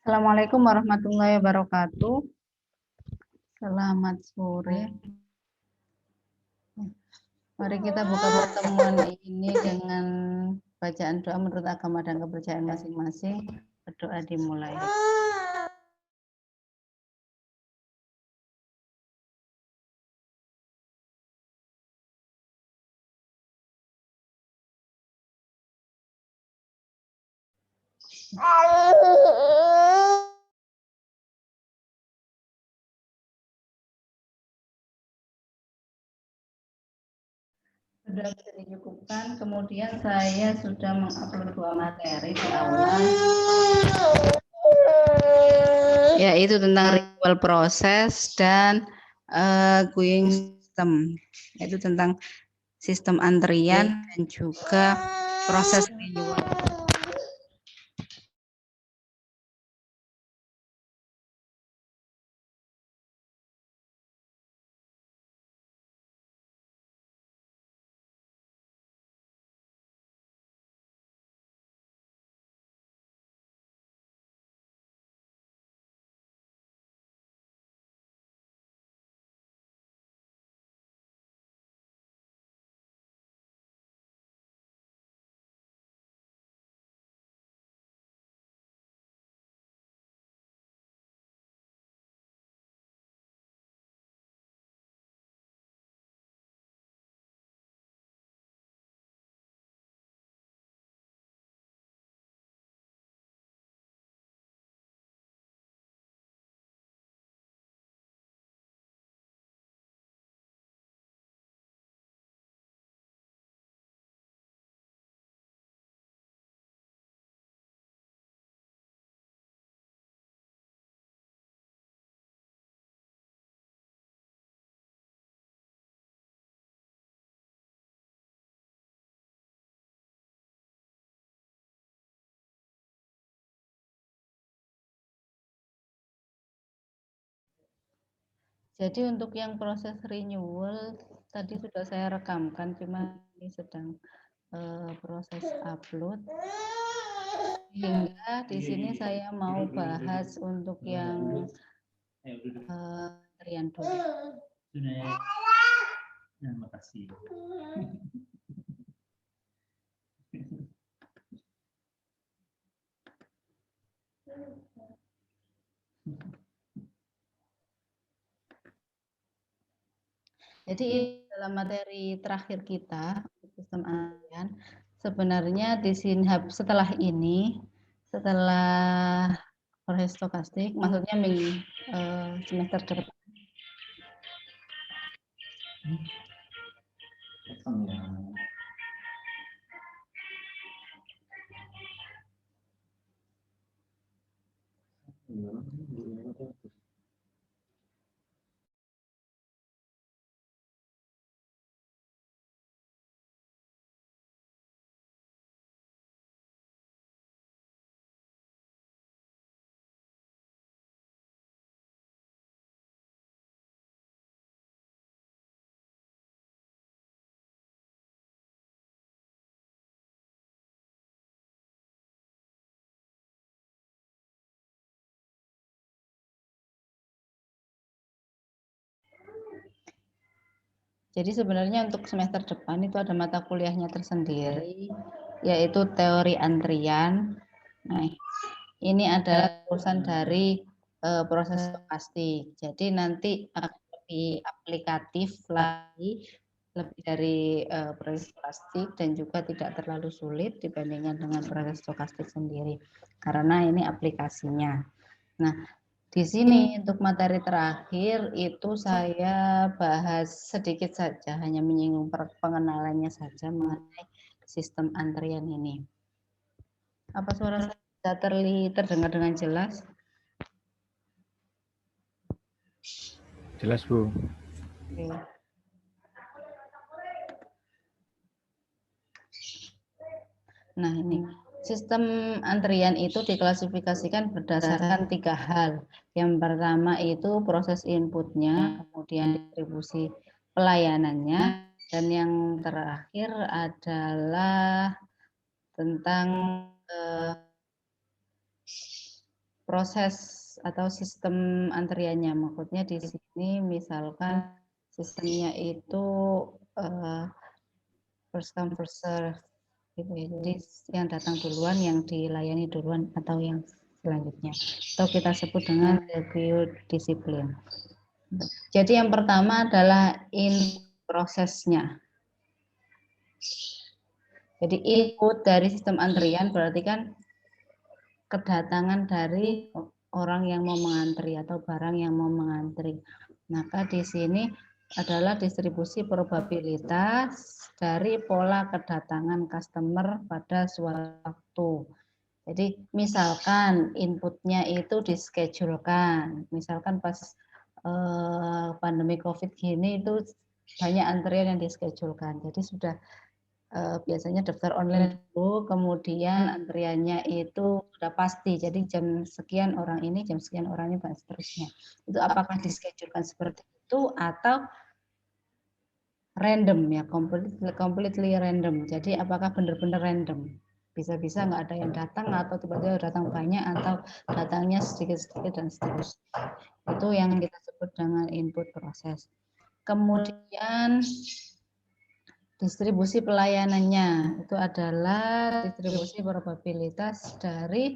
Assalamualaikum warahmatullahi wabarakatuh. Selamat sore. Mari kita buka pertemuan ini dengan bacaan doa menurut agama dan kepercayaan masing-masing. Berdoa dimulai. Sudah bisa dicukupkan. Kemudian saya sudah mengupload 2 materi di awal, yaitu tentang ritual proses dan queuing system, yaitu tentang sistem antrian dan juga proses renewal. Jadi untuk yang proses renewal tadi sudah saya rekamkan, cuma ini sedang proses upload. Hingga di sini saya mau bahas untuk yang antrian dulu. Terima kasih. Jadi dalam materi terakhir kita sistem antrian, sebenarnya di sini setelah ini, setelah proses stokastik, maksudnya semester depan. Jadi sebenarnya untuk semester depan itu ada mata kuliahnya tersendiri, yaitu teori antrian. Nah, ini adalah urusan dari proses stokastik. Jadi nanti akan lebih aplikatif lagi, lebih dari proses stokastik dan juga tidak terlalu sulit dibandingkan dengan proses stokastik sendiri, karena ini aplikasinya. Nah, di sini untuk materi terakhir itu saya bahas sedikit saja, hanya menyinggung pengenalannya saja mengenai sistem antrian ini. Apa suara saya terdengar dengan jelas? Jelas, Bu. Oke. Nah, ini sistem antrian itu diklasifikasikan berdasarkan 3 hal. Yang pertama itu proses inputnya, kemudian distribusi pelayanannya, dan yang terakhir adalah tentang proses atau sistem antriannya. Maksudnya di sini misalkan sistemnya itu first come first serve gitu ya. Jadi yang datang duluan yang dilayani duluan atau yang selanjutnya. Atau kita sebut dengan review disiplin. Jadi yang pertama adalah prosesnya. Jadi input dari sistem antrian berarti kan kedatangan dari orang yang mau mengantri atau barang yang mau mengantri. Maka di sini adalah distribusi probabilitas dari pola kedatangan customer pada suatu waktu. Jadi misalkan inputnya itu dischedulekan, misalkan pas pandemi COVID gini itu banyak antrian yang dischedulekan. Jadi sudah biasanya daftar online dulu, kemudian antriannya itu sudah pasti. Jadi jam sekian orang ini, jam sekian orang ini, dan seterusnya. Itu apakah dischedulekan seperti itu atau random ya, completely random. Jadi apakah benar-benar random? Bisa-bisa nggak ada yang datang atau tiba-tiba datang banyak atau datangnya sedikit-sedikit dan seterusnya. Itu yang kita sebut dengan input proses. Kemudian distribusi pelayanannya itu adalah distribusi probabilitas dari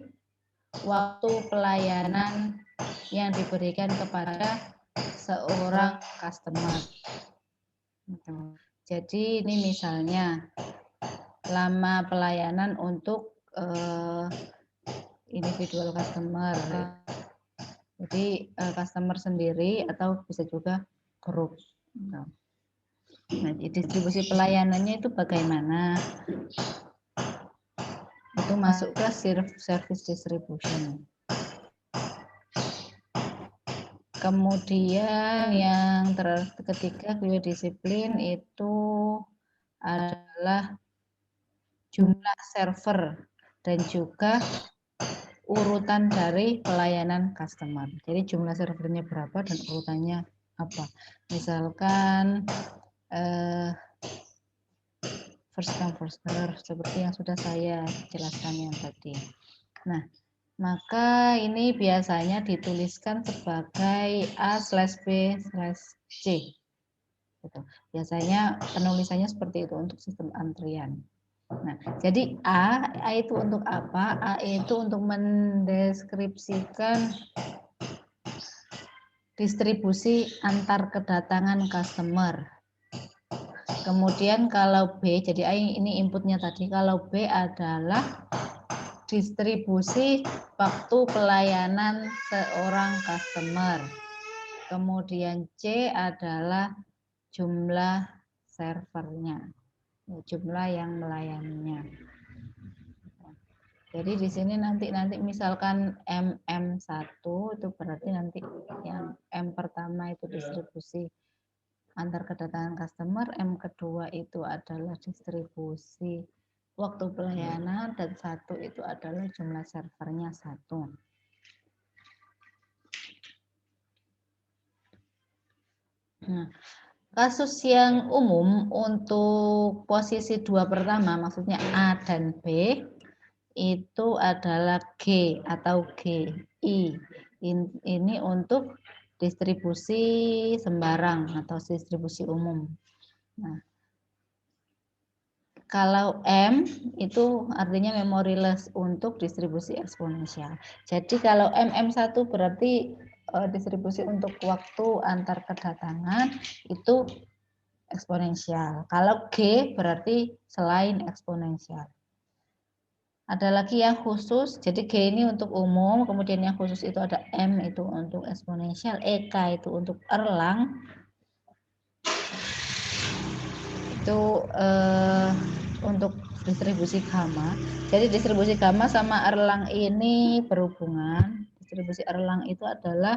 waktu pelayanan yang diberikan kepada seorang customer. Jadi ini misalnya lama pelayanan untuk individual customer. Jadi customer sendiri atau bisa juga grup. Nah, distribusi pelayanannya itu bagaimana? Itu masuk ke service distribution. Kemudian yang ketiga biodisiplin itu adalah jumlah server dan juga urutan dari pelayanan customer. Jadi jumlah servernya berapa dan urutannya apa? Misalkan first come first serve seperti yang sudah saya jelaskan yang tadi. Nah, maka ini biasanya dituliskan sebagai A/B/C. Gitu. Biasanya penulisannya seperti itu untuk sistem antrian. Nah, jadi A itu untuk apa? A itu untuk mendeskripsikan distribusi antar kedatangan customer. Kemudian kalau B, jadi A ini inputnya tadi, kalau B adalah distribusi waktu pelayanan seorang customer. Kemudian C adalah jumlah servernya, jumlah yang melayaninya. Jadi di sini nanti misalkan MM1 itu berarti nanti yang M pertama itu distribusi antar kedatangan customer, M kedua itu adalah distribusi waktu pelayanan, dan satu itu adalah jumlah servernya satu. Nah, kasus yang umum untuk posisi dua pertama, maksudnya A dan B, itu adalah G atau GI. Ini untuk distribusi sembarang atau distribusi umum. Nah, kalau M itu artinya memoryless untuk distribusi eksponensial. Jadi kalau MM1 berarti distribusi untuk waktu antar kedatangan itu eksponensial. Kalau G berarti selain eksponensial. Ada lagi yang khusus, jadi G ini untuk umum, kemudian yang khusus itu ada M itu untuk eksponensial, EK itu untuk Erlang. Itu untuk distribusi gamma. Jadi distribusi gamma sama Erlang ini berhubungan. Distribusi Erlang itu adalah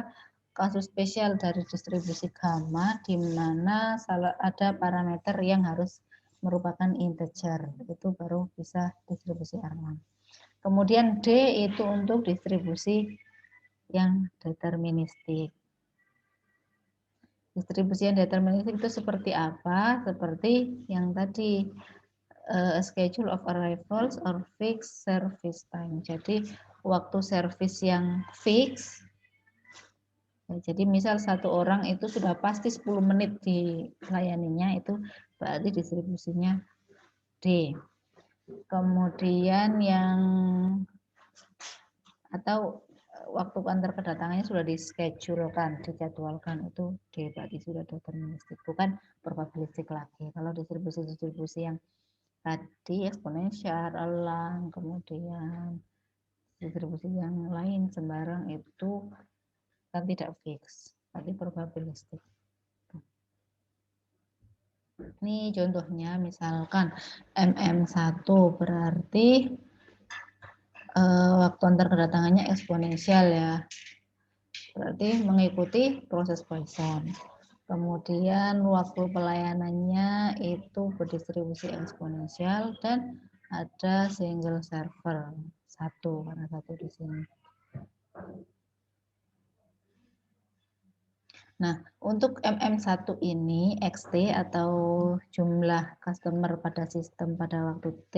kasus spesial dari distribusi gamma, di mana ada parameter yang harus merupakan integer. Itu baru bisa distribusi Erlang. Kemudian D itu untuk distribusi yang deterministik. Distribusi yang deterministik itu seperti apa? Seperti yang tadi, schedule of arrivals or fixed service time. Jadi waktu servis yang fix. Jadi misal satu orang itu sudah pasti 10 menit dilayaninya, itu berarti distribusinya D. Kemudian yang atau waktu antar kedatangannya sudah dischedule-kan, dijadwalkan, itu D, berarti sudah deterministik, bukan probabilistik lagi. Kalau distribusi-distribusi yang tadi eksponensial, elang, kemudian distribusi yang lain sembarang itu kan tidak fix, berarti probabilistik. Ini contohnya misalkan MM1 berarti waktu antar kedatangannya eksponensial ya. Berarti mengikuti proses Poisson. Kemudian waktu pelayanannya itu berdistribusi eksponensial dan ada single server satu, karena satu di sini. Nah, untuk MM1 ini XT atau jumlah customer pada sistem pada waktu T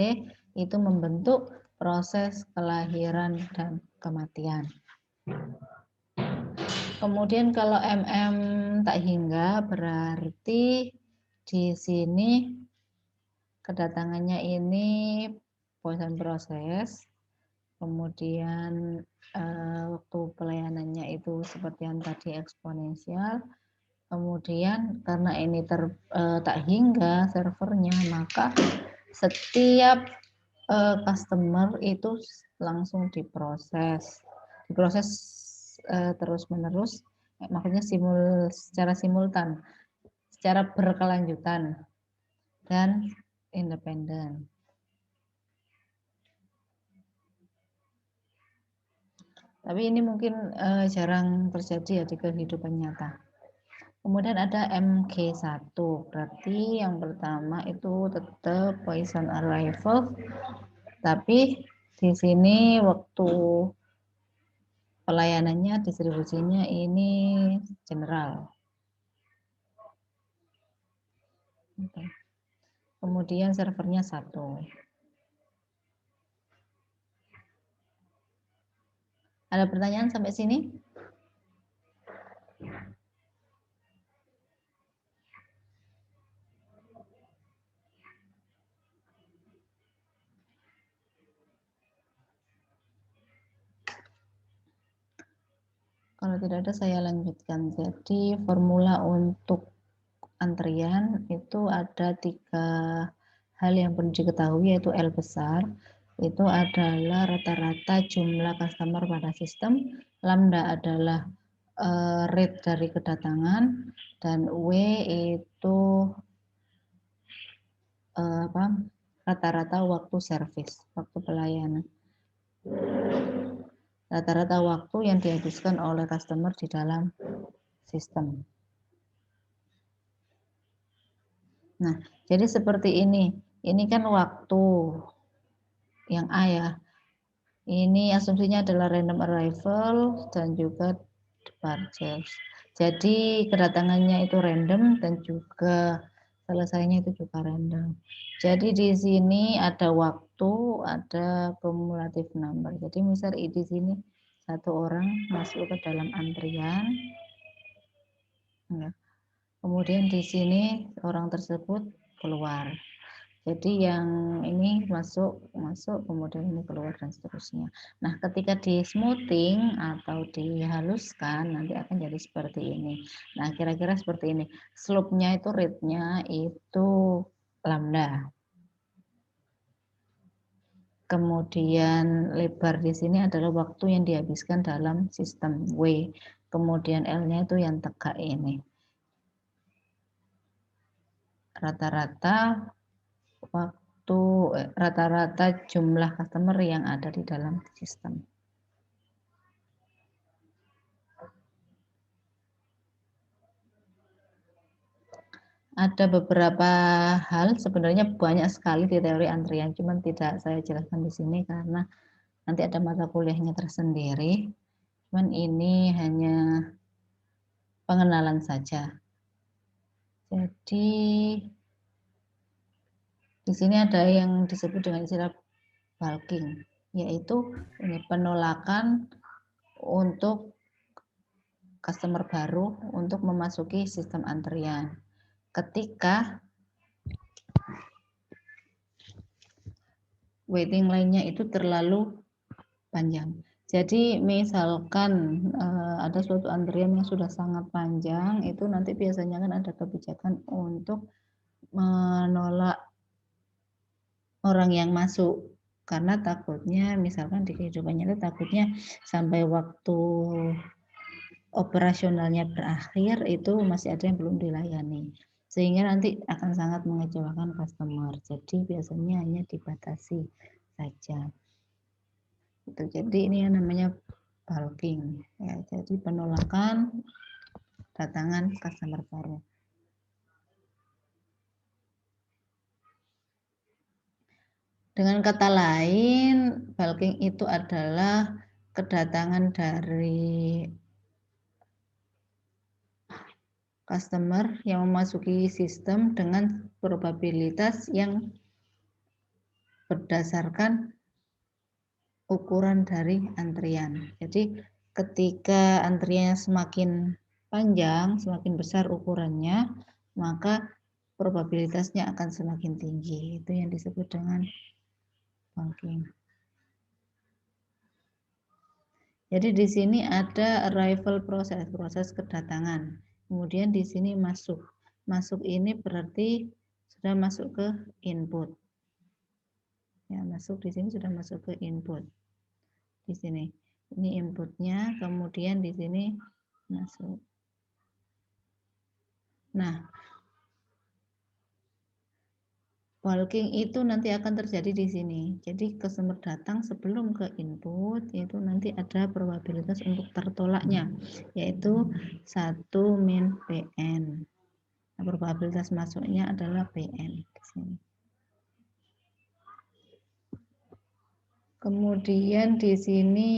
itu membentuk proses kelahiran dan kematian. Kemudian kalau MM tak hingga berarti di sini kedatangannya ini Poisson proses, kemudian waktu pelayanannya itu seperti yang tadi eksponensial, kemudian karena ini tak hingga servernya, maka setiap customer itu langsung diproses terus menerus, maksudnya secara simultan, secara berkelanjutan dan independen. Tapi ini mungkin jarang terjadi ya di kehidupan nyata. Kemudian ada MG1, berarti yang pertama itu tetap Poisson arrival, tapi di sini waktu pelayanannya, distribusinya ini general. Kemudian servernya 1. Ada pertanyaan sampai sini? Kalau tidak ada saya lanjutkan. Jadi formula untuk antrian itu ada 3 hal yang perlu diketahui, yaitu L besar itu adalah rata-rata jumlah customer pada sistem, lambda adalah rate dari kedatangan, dan W itu rata-rata waktu servis, waktu pelayanan. Rata-rata waktu yang dihabiskan oleh customer di dalam sistem. Nah, jadi seperti ini. Ini kan waktu yang A ya. Ini asumsinya adalah random arrival dan juga departures. Jadi kedatangannya itu random dan juga selesainya itu juga random. Jadi di sini ada waktu, ada cumulative number. Jadi misal di sini satu orang masuk ke dalam antrian. Kemudian di sini orang tersebut keluar. Jadi yang ini masuk, kemudian ini keluar dan seterusnya. Nah, ketika di smoothing atau dihaluskan nanti akan jadi seperti ini. Nah, kira-kira seperti ini. Slope-nya itu rate-nya itu lambda. Kemudian lebar di sini adalah waktu yang dihabiskan dalam sistem W. Kemudian L-nya itu yang tegak ini. Rata-rata waktu rata-rata jumlah customer yang ada di dalam sistem. Ada beberapa hal, sebenarnya banyak sekali di teori antrian, cuman tidak saya jelaskan di sini karena nanti ada mata kuliahnya tersendiri. Cuman ini hanya pengenalan saja. Jadi di sini ada yang disebut dengan istilah bulking. yaitu ini penolakan untuk customer baru untuk memasuki sistem antrian. Ketika waiting line-nya itu terlalu panjang. Jadi misalkan ada suatu antrian yang sudah sangat panjang, itu nanti biasanya kan ada kebijakan untuk menolak orang yang masuk, karena takutnya misalkan di kehidupan nyata takutnya sampai waktu operasionalnya berakhir itu masih ada yang belum dilayani, sehingga nanti akan sangat mengecewakan customer. Jadi biasanya hanya dibatasi saja. Jadi ini yang namanya bulking, ya, jadi penolakan datangan customer baru. Dengan kata lain, bulking itu adalah kedatangan dari customer yang memasuki sistem dengan probabilitas yang berdasarkan ukuran dari antrian. Jadi ketika antriannya semakin panjang, semakin besar ukurannya, maka probabilitasnya akan semakin tinggi. Itu yang disebut dengan bulking. Jadi di sini ada arrival proses, proses kedatangan. Kemudian di sini masuk. Masuk ini berarti sudah masuk ke input. Ya, masuk di sini sudah masuk ke input. Di sini. Ini inputnya, kemudian di sini masuk. Nah, bulking itu nanti akan terjadi di sini. Jadi customer datang sebelum ke input, itu nanti ada probabilitas untuk tertolaknya, yaitu 1 min PN. Nah, probabilitas masuknya adalah PN di sini. Kemudian di sini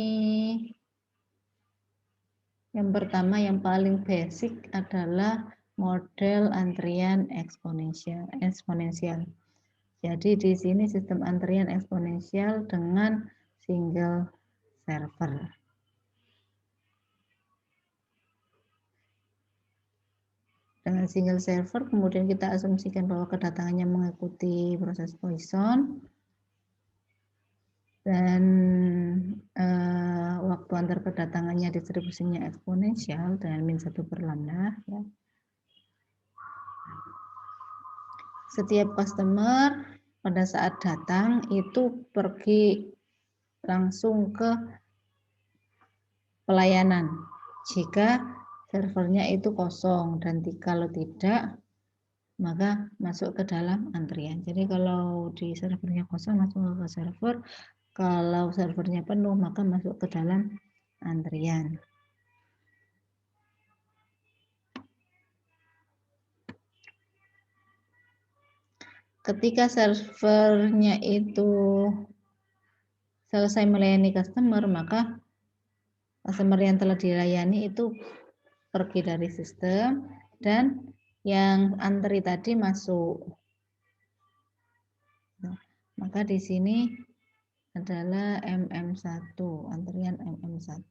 yang pertama yang paling basic adalah model antrian eksponensial. Jadi di sini sistem antrian eksponensial dengan single server. Dengan single server kemudian kita asumsikan bahwa kedatangannya mengikuti proses Poisson. Dan waktu antar kedatangannya distribusinya eksponensial dengan min 1 per lambda. Ya. Setiap customer pada saat datang itu pergi langsung ke pelayanan jika servernya itu kosong, dan kalau tidak maka masuk ke dalam antrian. Jadi kalau di servernya kosong masuk ke server, kalau servernya penuh maka masuk ke dalam antrian. Ketika servernya itu selesai melayani customer, maka customer yang telah dilayani itu pergi dari sistem dan yang antri tadi masuk. Maka di sini adalah MM1, antrian MM1.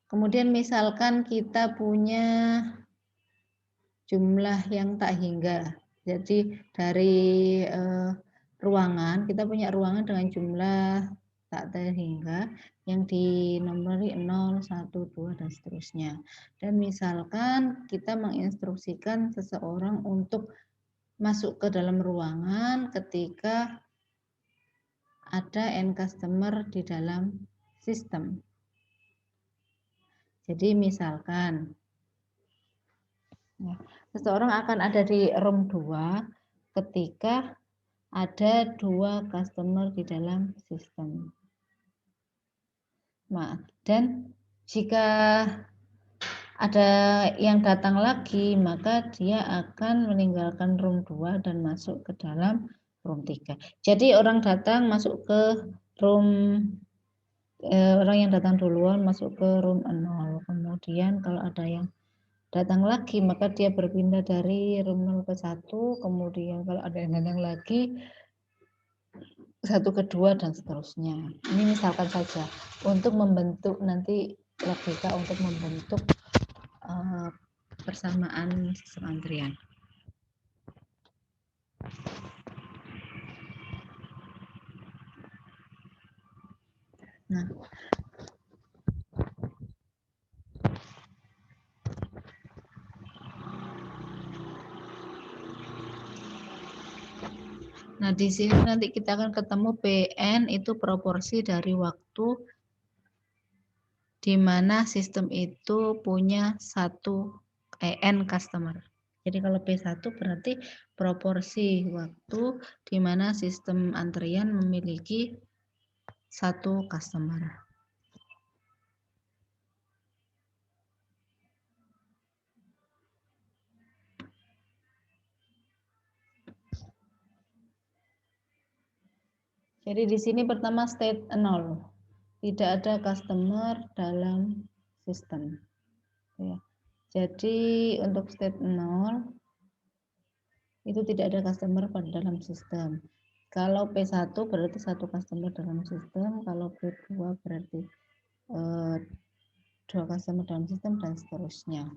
Kemudian misalkan kita punya jumlah yang tak hingga. Jadi dari ruangan, kita punya ruangan dengan jumlah tak terhingga yang dinomori 0, 1, 2, dan seterusnya. Dan misalkan kita menginstruksikan seseorang untuk masuk ke dalam ruangan ketika ada end customer di dalam sistem. Jadi misalkan seseorang akan ada di room 2 ketika ada 2 customer di dalam sistem. Nah, dan jika ada yang datang lagi, maka dia akan meninggalkan room 2 dan masuk ke dalam room 3. Jadi orang datang masuk ke room orang yang datang duluan masuk ke room 0. Kemudian kalau ada yang datang lagi, maka dia berpindah dari room 0 ke 1. Kemudian kalau ada yang datang lagi, 1 ke 2 dan seterusnya. Ini misalkan saja untuk membentuk nanti logika untuk membentuk persamaan sistem antrian. Nah, di sini nanti kita akan ketemu PN itu proporsi dari waktu di mana sistem itu punya n customer. Jadi kalau P1 berarti proporsi waktu di mana sistem antrian memiliki 1 customer. Jadi di sini pertama state 0. Tidak ada customer dalam sistem. Ya. Jadi untuk state 0 itu tidak ada customer pada dalam sistem. Kalau P1 berarti 1 customer dalam sistem, kalau P2 berarti 2 customer dalam sistem dan seterusnya.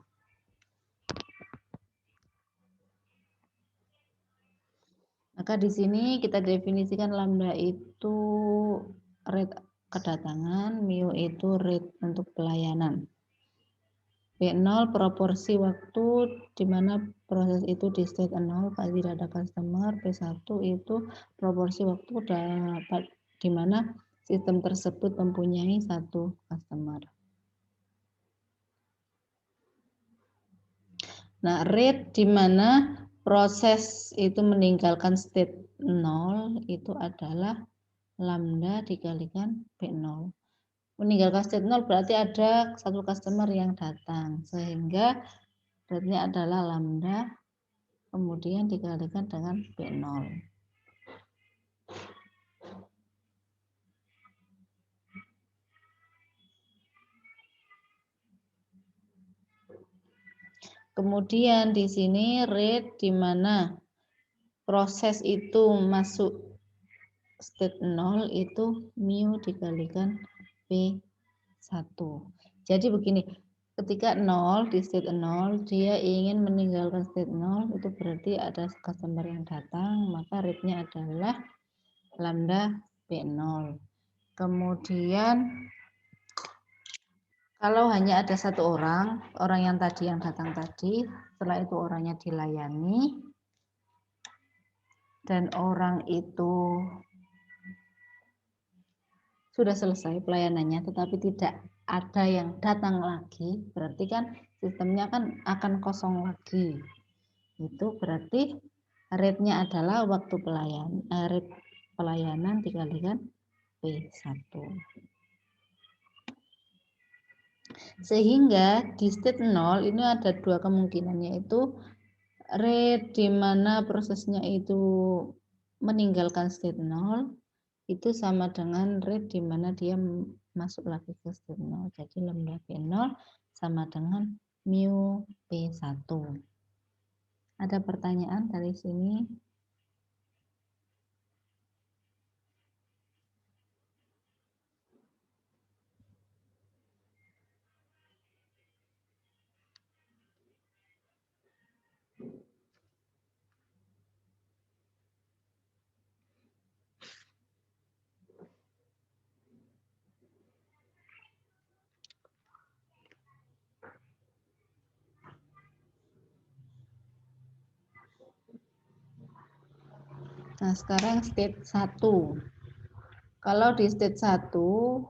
Maka di sini kita definisikan lambda itu rate kedatangan, mu itu rate untuk pelayanan. P0 proporsi waktu di mana proses itu di state 0 kalau tidak ada customer. P1 itu proporsi waktu dapat di mana sistem tersebut mempunyai 1 customer. Nah, rate di mana proses itu meninggalkan state 0 itu adalah lambda dikalikan P0. Meninggalkan state 0 berarti ada 1 customer yang datang, sehingga rate-nya adalah lambda kemudian dikalikan dengan P0. Kemudian di sini rate di mana proses itu masuk state 0 itu mu dikalikan P1. Jadi begini, ketika 0 di state 0 dia ingin meninggalkan state 0 itu berarti ada customer yang datang, maka rate-nya adalah lambda P0. Kemudian kalau hanya ada 1 orang yang tadi yang datang tadi, setelah itu orangnya dilayani dan orang itu sudah selesai pelayanannya tetapi tidak ada yang datang lagi, berarti kan sistemnya kan akan kosong lagi. Itu berarti rate-nya adalah waktu rate pelayanan dikalikan P1. Sehingga di state 0 ini ada 2 kemungkinan, yaitu rate di mana prosesnya itu meninggalkan state 0 itu sama dengan rate di mana dia masuk lagi ke state 0. Jadi lambda P0 sama dengan mu P1. Ada pertanyaan dari sini? Nah, sekarang state 1. Kalau di state 1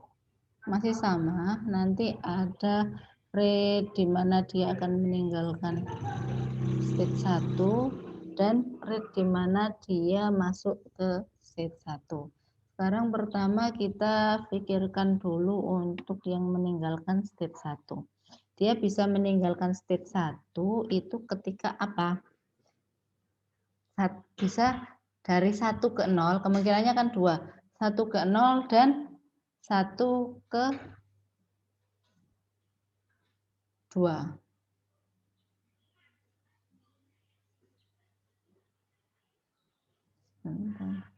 masih sama, nanti ada rate di mana dia akan meninggalkan state 1 dan rate di mana dia masuk ke state 1. Sekarang pertama kita pikirkan dulu untuk yang meninggalkan state 1. Dia bisa meninggalkan state 1 itu ketika apa? Bisa dari 1 ke 0, kemungkinannya kan 2. 1 ke 0 dan 1 ke 2. Bentar.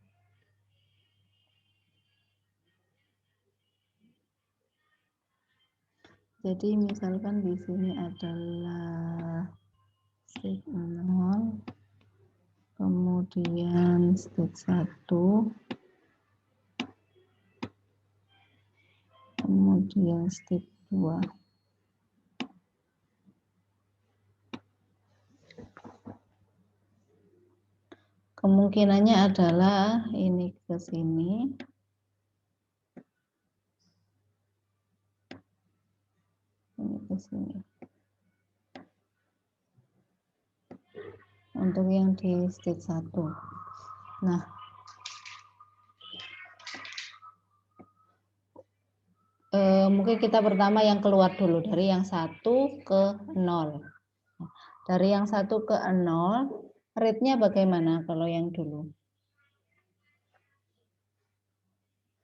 Jadi misalkan di sini adalah state 0, kemudian state 1, kemudian state 2. Kemungkinannya adalah ini ke sini. Ini ke sini. Untuk yang di state 1. Nah, mungkin kita pertama yang keluar dulu dari yang 1 ke 0. Dari yang 1 ke 0, rate-nya bagaimana kalau yang dulu?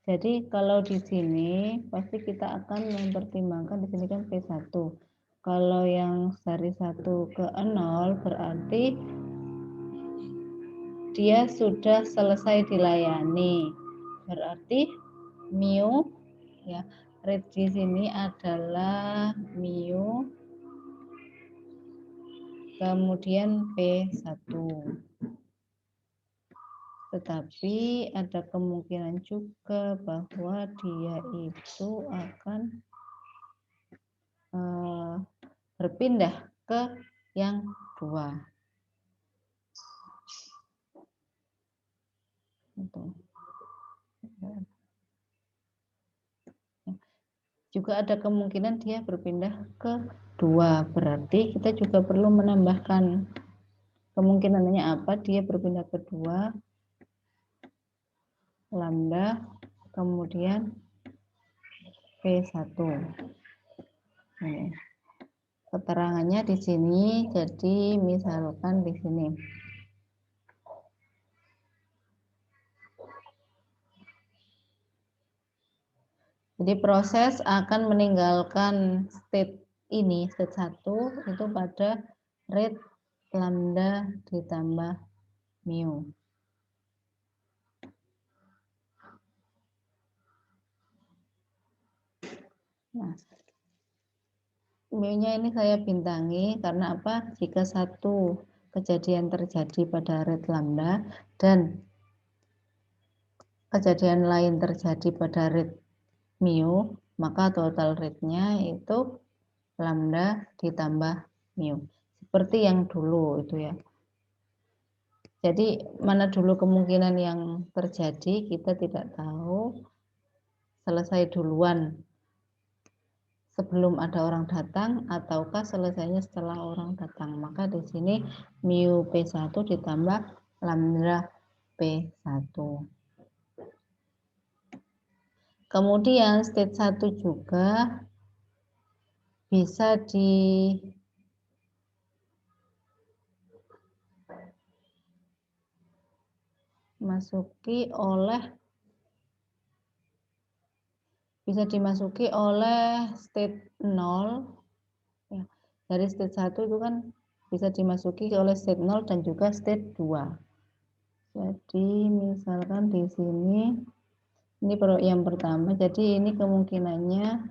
Jadi kalau di sini pasti kita akan mempertimbangkan di sini kan P1. Kalau yang dari 1 ke 0 berarti dia sudah selesai dilayani. Berarti mu ya, rate di sini adalah mu kemudian P1. Tetapi ada kemungkinan juga bahwa dia itu akan berpindah ke yang 2. Juga ada kemungkinan dia berpindah ke 2. Berarti kita juga perlu menambahkan kemungkinannya apa dia berpindah ke 2. Lambda kemudian P1. Nih, keterangannya di sini, jadi misalkan di sini. Jadi proses akan meninggalkan state ini, state 1 itu pada rate lambda ditambah mu. Nah, mu-nya ini saya bintangi karena apa? Jika satu kejadian terjadi pada rate lambda dan kejadian lain terjadi pada rate mu, maka total rate-nya itu lambda ditambah mu. Seperti yang dulu itu ya. Jadi mana dulu kemungkinan yang terjadi kita tidak tahu. Selesai duluan sebelum ada orang datang ataukah selesainya setelah orang datang. Maka di sini mu P1 ditambah lambda P1. Kemudian state 1 juga bisa dimasuki oleh state 0 ya. Dari state 1 itu kan bisa dimasuki oleh state 0 dan juga state 2. Jadi misalkan di sini ini yang pertama, jadi ini kemungkinannya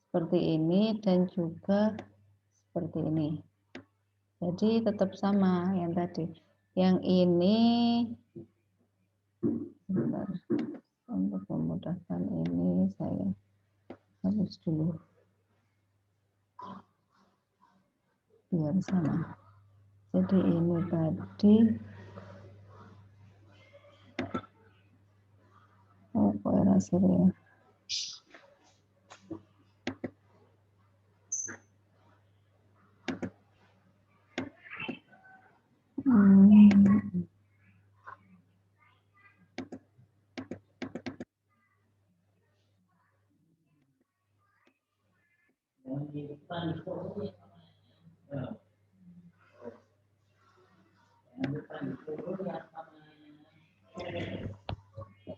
seperti ini dan juga seperti ini. Jadi tetap sama yang tadi. Yang ini sebentar, untuk memudahkan ini saya hapus dulu biar sama. Jadi ini tadi kok erasure ya.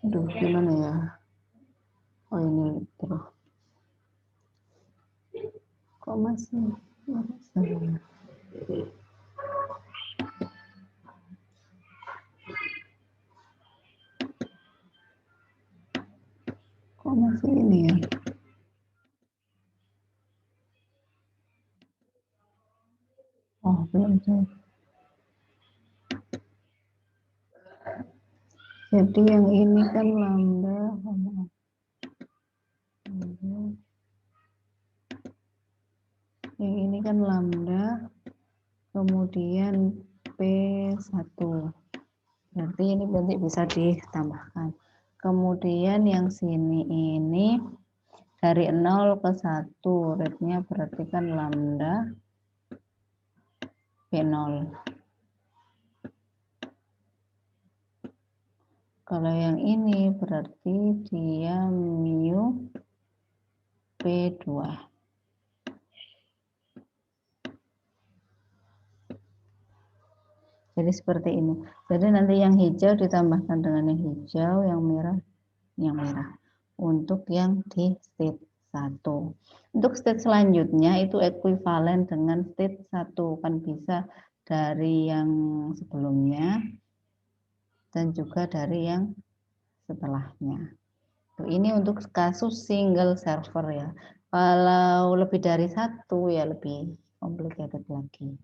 Aduh, gimana ya? Oh ini terus. Kok masih? Kok masih ini ya? Oh belum sih. Jadi yang ini kan lambda. Yang ini kan lambda, kemudian P1. Berarti ini nanti bisa ditambahkan. Kemudian yang sini ini dari 0 ke 1, rate-nya berarti kan lambda P0. Kalau yang ini berarti dia mu P2. Jadi seperti ini. Jadi nanti yang hijau ditambahkan dengan yang hijau, yang merah. Untuk yang di state 1. Untuk state selanjutnya itu ekuivalen dengan state 1. Kan bisa dari yang sebelumnya dan juga dari yang setelahnya. Ini untuk kasus single server ya. Kalau lebih dari satu ya lebih complicated lagi.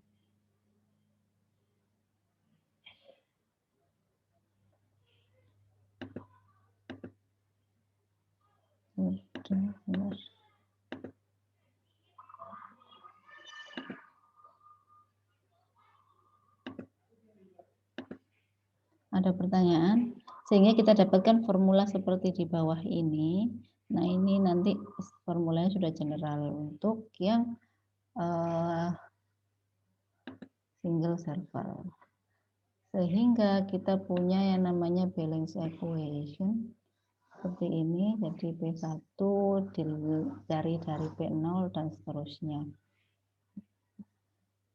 Ada pertanyaan? Sehingga kita dapatkan formula seperti di bawah ini. Nah ini nanti formulanya sudah general untuk yang single server. Sehingga kita punya yang namanya balance equation. Seperti ini, jadi P1 dari P0 dan seterusnya.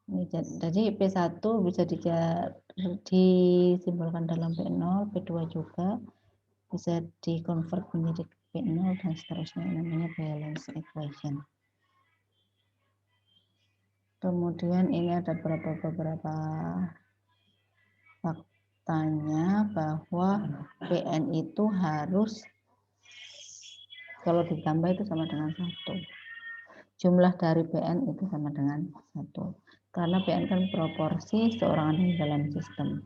Ini jadi P1 bisa disimbolkan dalam P0, P2 juga bisa di-convert menjadi P0 dan seterusnya, namanya balance equation. Kemudian ini ada beberapa faktanya bahwa PN itu harus kalau ditambah itu sama dengan 1. Jumlah dari PN itu sama dengan 1. Karena PN kan proporsi seorang ada di dalam sistem.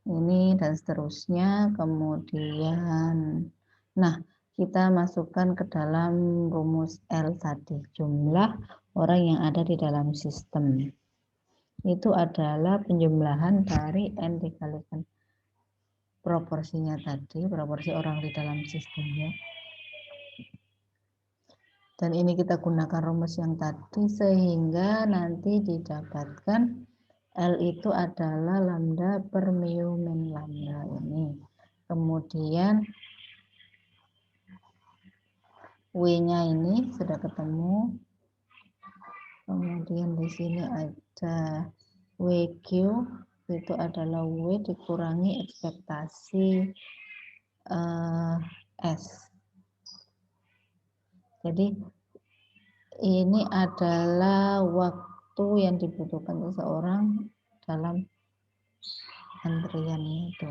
Ini dan seterusnya. Kemudian, nah kita masukkan ke dalam rumus L tadi. Jumlah orang yang ada di dalam sistem. Itu adalah penjumlahan dari N dikalikan proporsinya tadi, proporsi orang di dalam sistemnya. Dan ini kita gunakan rumus yang tadi sehingga nanti didapatkan L itu adalah lambda per mu min lambda ini. Kemudian W-nya ini sudah ketemu. Kemudian di sini ada WQ itu adalah W dikurangi ekspektasi S. Jadi ini adalah waktu yang dibutuhkan seseorang dalam antriannya itu.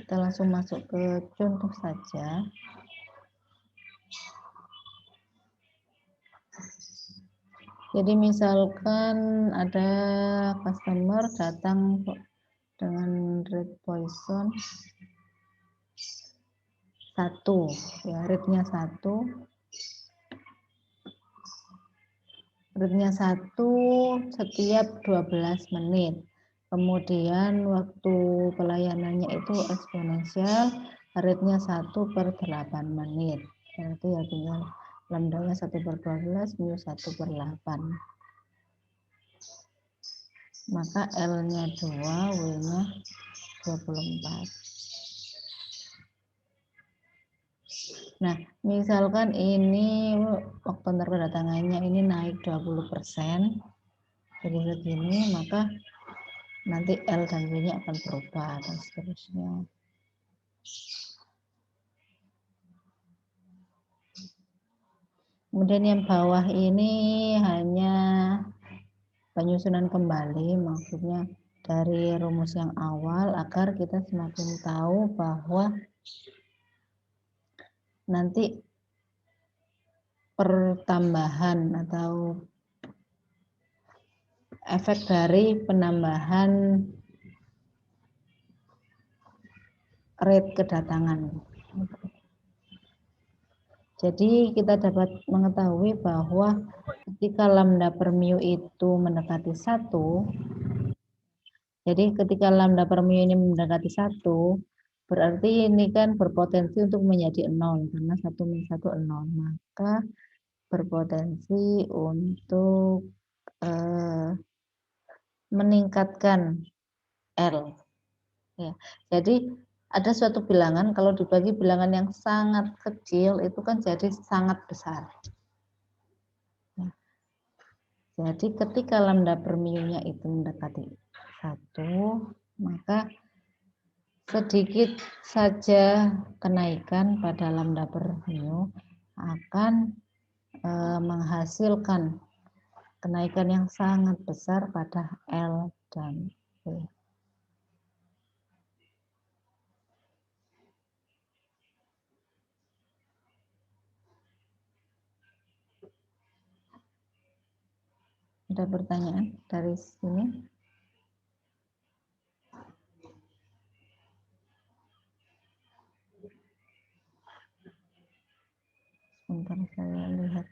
Kita langsung masuk ke contoh saja. Jadi misalkan ada customer datang dengan rate Poisson 1, ya rate-nya 1. Rate-nya 1 setiap 12 menit. Kemudian waktu pelayanannya itu eksponensial, rate-nya 1/8 menit. Berarti ya tinggal lambda-nya 1/12, mu 1/8. Maka L-nya 2, W-nya 24. Nah, misalkan ini waktu antar kedatangannya ini naik 20%, jadi segini, maka nanti L dan W-nya akan berubah dan seterusnya. Kemudian yang bawah ini hanya penyusunan kembali, maksudnya dari rumus yang awal agar kita semakin tahu bahwa nanti pertambahan atau efek dari penambahan rate kedatangan. Jadi kita dapat mengetahui bahwa ketika lambda per mu itu mendekati 1, jadi ketika lambda per mu ini mendekati 1, berarti ini kan berpotensi untuk menjadi 0, karena 1 min 1 0. Maka berpotensi untuk meningkatkan L. Ya. Jadi ada suatu bilangan, kalau dibagi bilangan yang sangat kecil itu kan jadi sangat besar. Ya. Jadi ketika lambda per mu-nya itu mendekati 1, maka sedikit saja kenaikan pada lambda per mu akan menghasilkan kenaikan yang sangat besar pada L dan W. Ada pertanyaan dari sini? Sebentar saya lihat.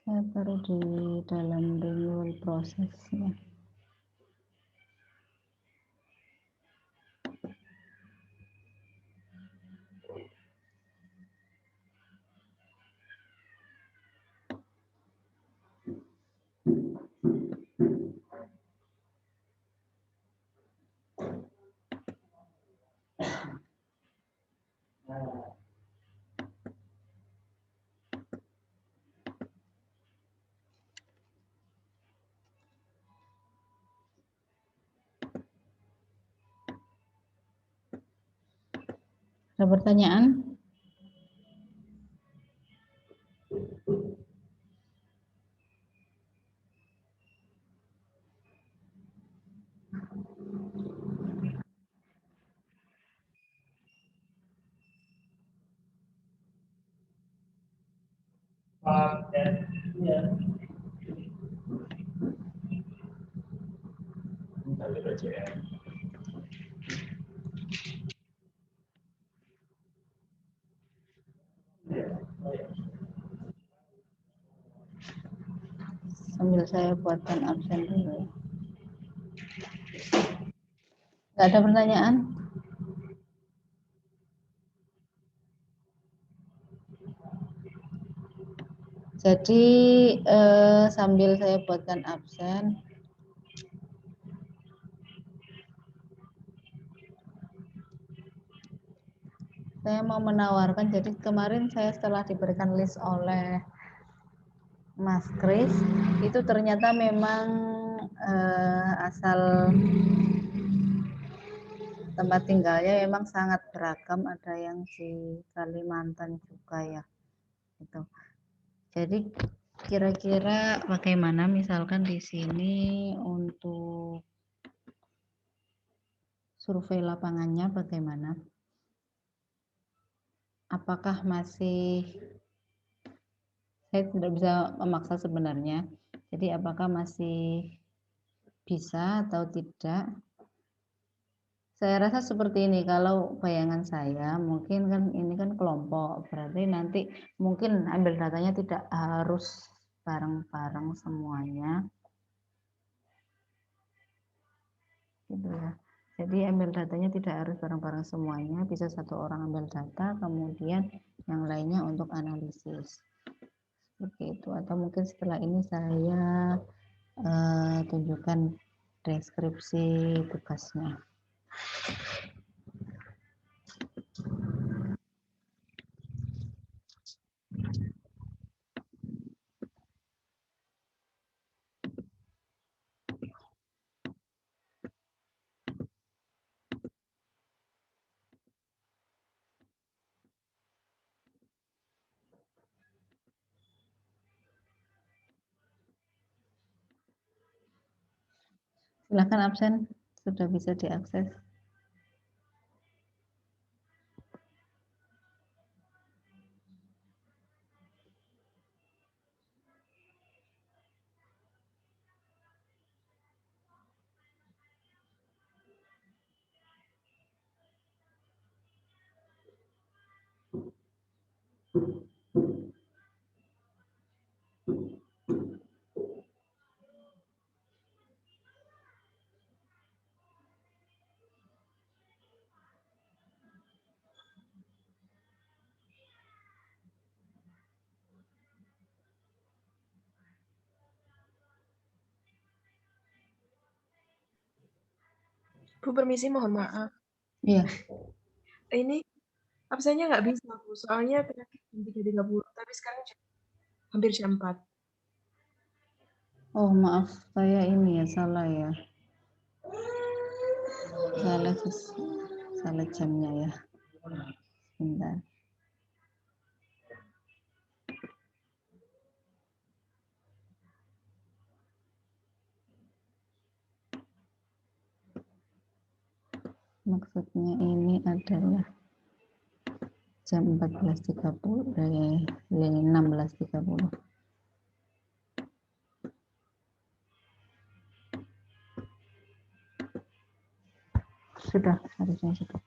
Saya baru di dalam renewal prosesnya. Ada pertanyaan? Sambil saya buatkan absen dulu. Nggak ada pertanyaan? Jadi sambil saya buatkan absen, saya mau menawarkan, jadi kemarin saya setelah diberikan list oleh Mas Kris, itu ternyata memang asal tempat tinggalnya memang sangat beragam, ada yang di Kalimantan juga ya. Gitu. Jadi kira-kira bagaimana misalkan di sini untuk survei lapangannya bagaimana? Apakah masih, saya tidak bisa memaksa sebenarnya, jadi apakah masih bisa atau tidak? Saya rasa seperti ini, kalau bayangan saya mungkin kan ini kan kelompok, berarti nanti mungkin ambil datanya tidak harus bareng-bareng semuanya. Gitu ya. Jadi ambil datanya tidak harus bareng-bareng semuanya, bisa satu orang ambil data, kemudian yang lainnya untuk analisis. Seperti itu. Atau mungkin setelah ini saya tunjukkan deskripsi tugasnya. Silakan absen, sudah bisa diakses. Bu, permisi, mohon maaf. Iya. Ini absennya nggak bisa, Bu. Soalnya terakhir jam 3.30, tapi sekarang hampir jam 4. Oh, maaf, saya ini ya, salah ya. Salah jamnya ya. Sebentar. Maksudnya ini adalah jam 14.30 16.30. Sudah, harusnya sudah.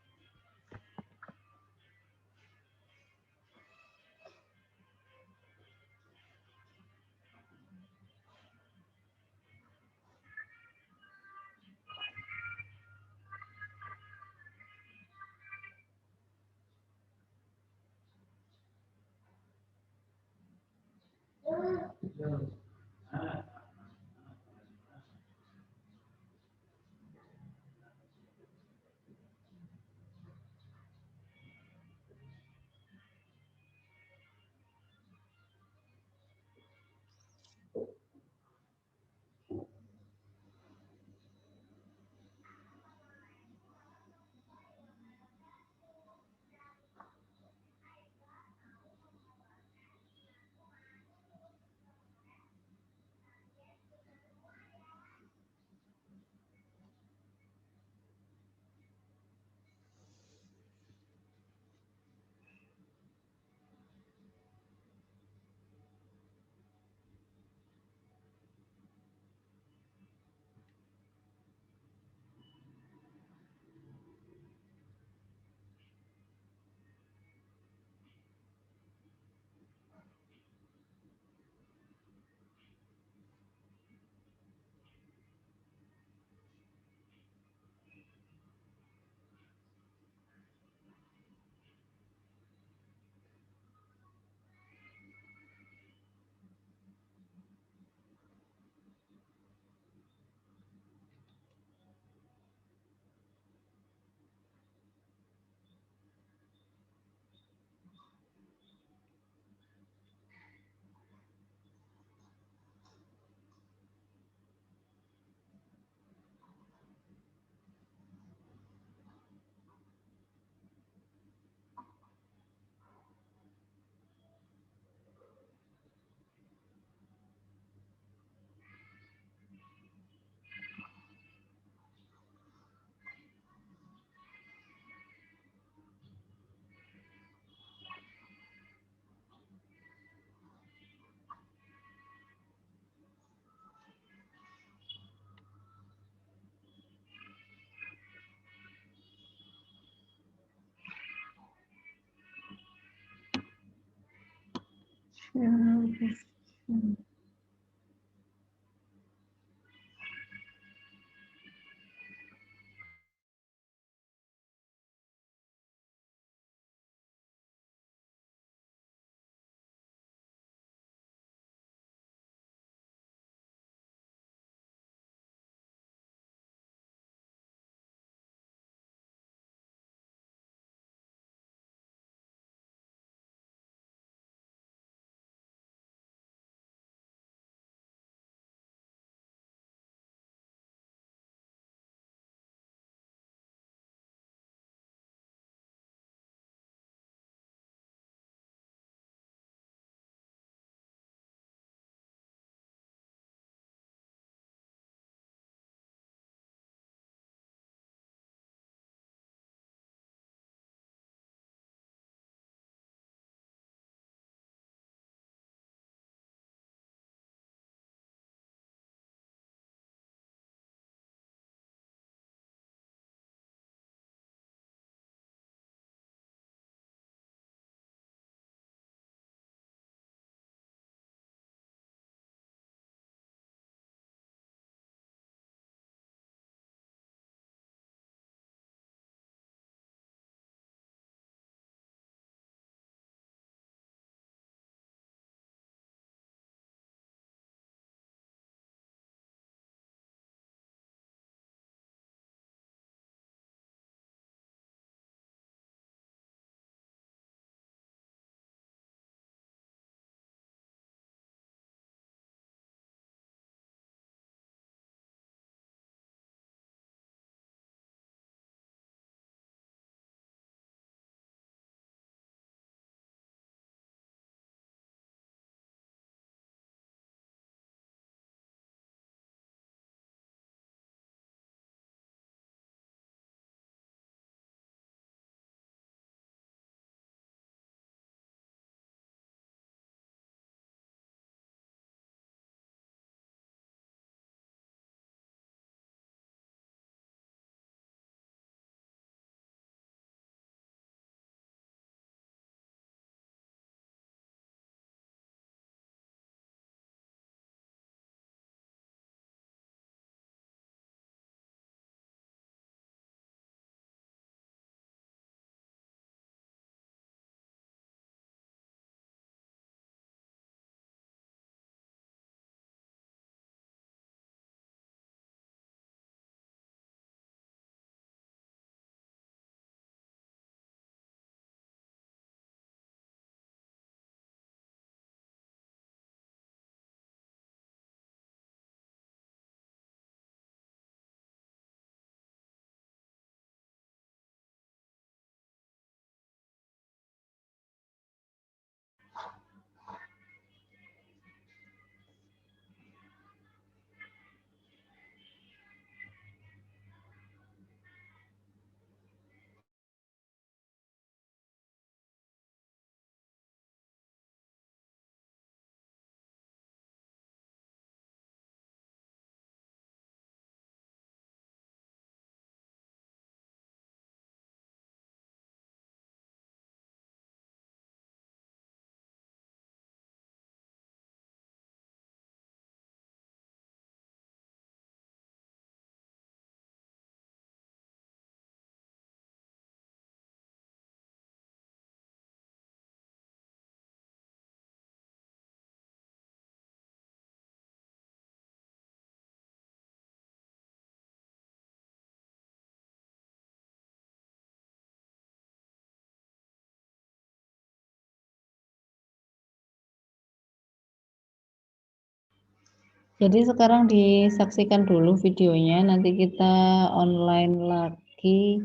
Jadi sekarang disaksikan dulu videonya, nanti kita online lagi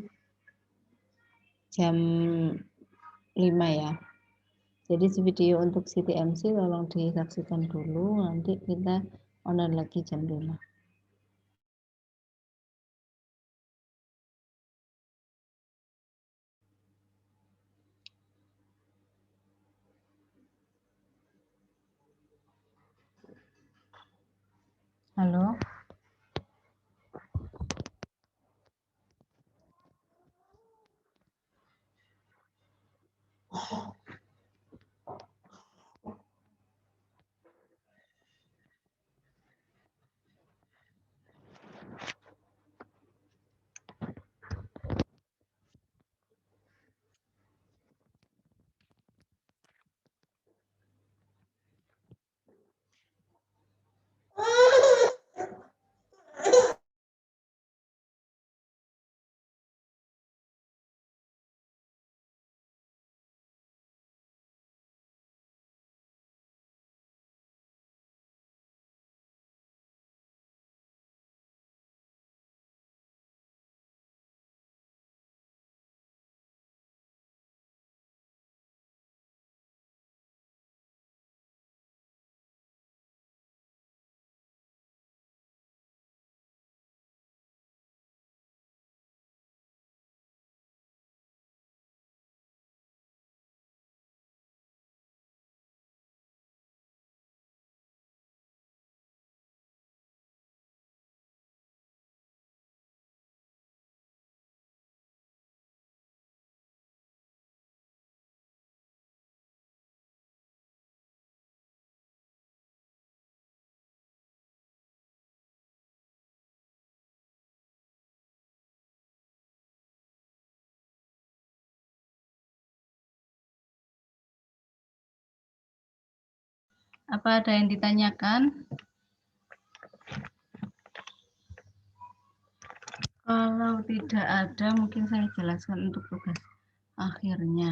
jam 5 ya. Jadi video untuk CTMC tolong disaksikan dulu, nanti kita online lagi jam 5. Halo? Apa ada yang ditanyakan? Kalau tidak ada, mungkin saya jelaskan untuk tugas akhirnya.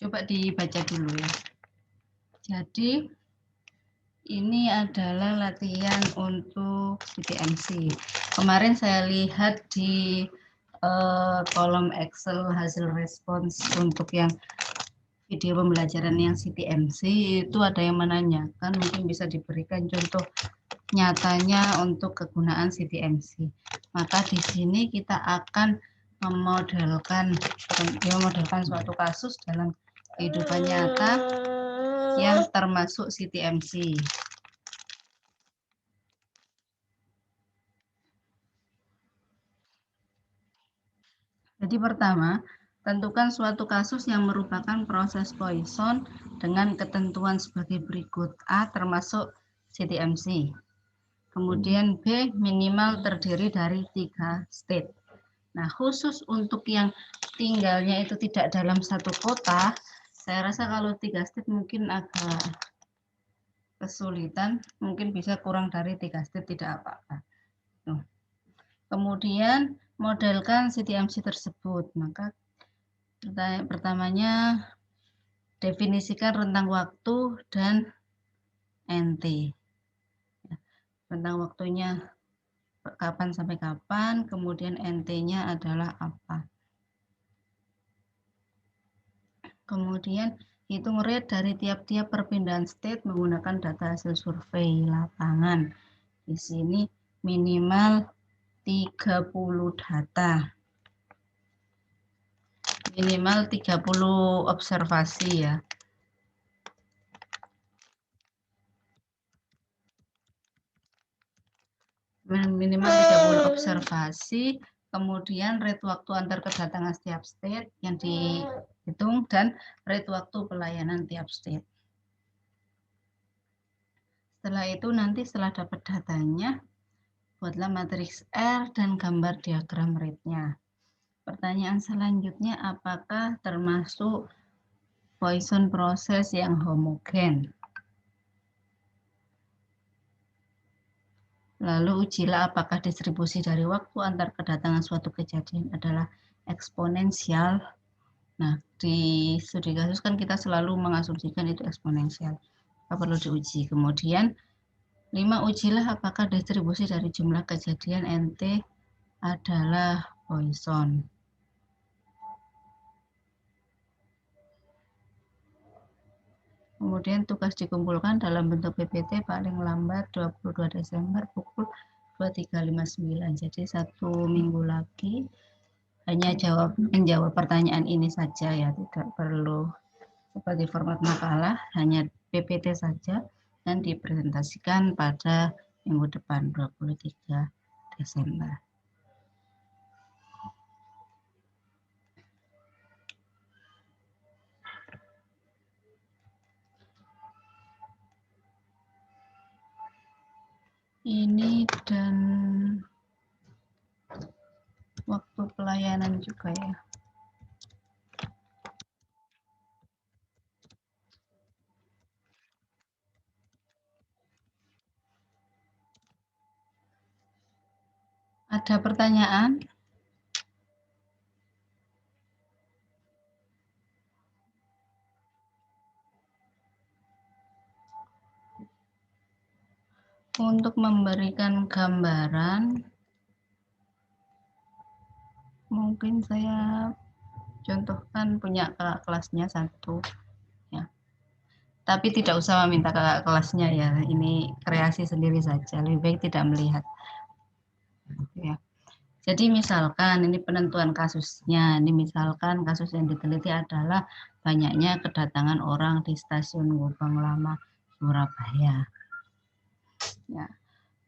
Coba dibaca dulu ya. Jadi ini adalah latihan untuk CTMC. Kemarin saya lihat di kolom Excel hasil respons untuk yang video pembelajaran yang CTMC itu ada yang menanyakan, mungkin bisa diberikan contoh nyatanya untuk kegunaan CTMC. Maka di sini kita akan memodelkan suatu kasus dalam kehidupan nyata yang termasuk CTMC. Jadi pertama, tentukan suatu kasus yang merupakan proses Poisson dengan ketentuan sebagai berikut. A termasuk CTMC. Kemudian B minimal terdiri dari 3 state. Nah, khusus untuk yang tinggalnya itu tidak dalam satu kota, saya rasa kalau 3 state mungkin agak kesulitan, mungkin bisa kurang dari 3 state tidak apa-apa. Kemudian modelkan CTMC tersebut. Maka pertamanya definisikan rentang waktu dan NT. Rentang waktunya kapan sampai kapan, kemudian NT-nya adalah apa. Kemudian hitung rate dari tiap-tiap perpindahan state menggunakan data hasil survei lapangan. Di sini minimal 30 data. Minimal 30 observasi ya. Minimal 30 observasi, kemudian rate waktu antar kedatangan setiap state yang dihitung, dan rate waktu pelayanan tiap state. Setelah itu nanti setelah dapat datanya, buatlah matriks R dan gambar diagram rate-nya. Pertanyaan selanjutnya, apakah termasuk Poisson proses yang homogen. Lalu ujilah apakah distribusi dari waktu antar kedatangan suatu kejadian adalah eksponensial. Nah, di studi kasus kan kita selalu mengasumsikan itu eksponensial. Apa perlu diuji. Kemudian 5, ujilah apakah distribusi dari jumlah kejadian NT adalah Poisson. Kemudian tugas dikumpulkan dalam bentuk PPT paling lambat 22 Desember pukul 23.59. Jadi 1 minggu lagi hanya menjawab pertanyaan ini saja ya, tidak perlu seperti format makalah, hanya PPT saja dan dipresentasikan pada minggu depan 23 Desember. Ini dan waktu pelayanan juga ya. Ada pertanyaan? Untuk memberikan gambaran, mungkin saya contohkan punya kakak kelasnya satu, ya. Tapi tidak usah meminta kakak kelasnya ya, ini kreasi sendiri saja, lebih baik tidak melihat. Ya. Jadi misalkan ini penentuan kasusnya, ini misalkan kasus yang diteliti adalah banyaknya kedatangan orang di stasiun Gubeng Lama Surabaya. Ya.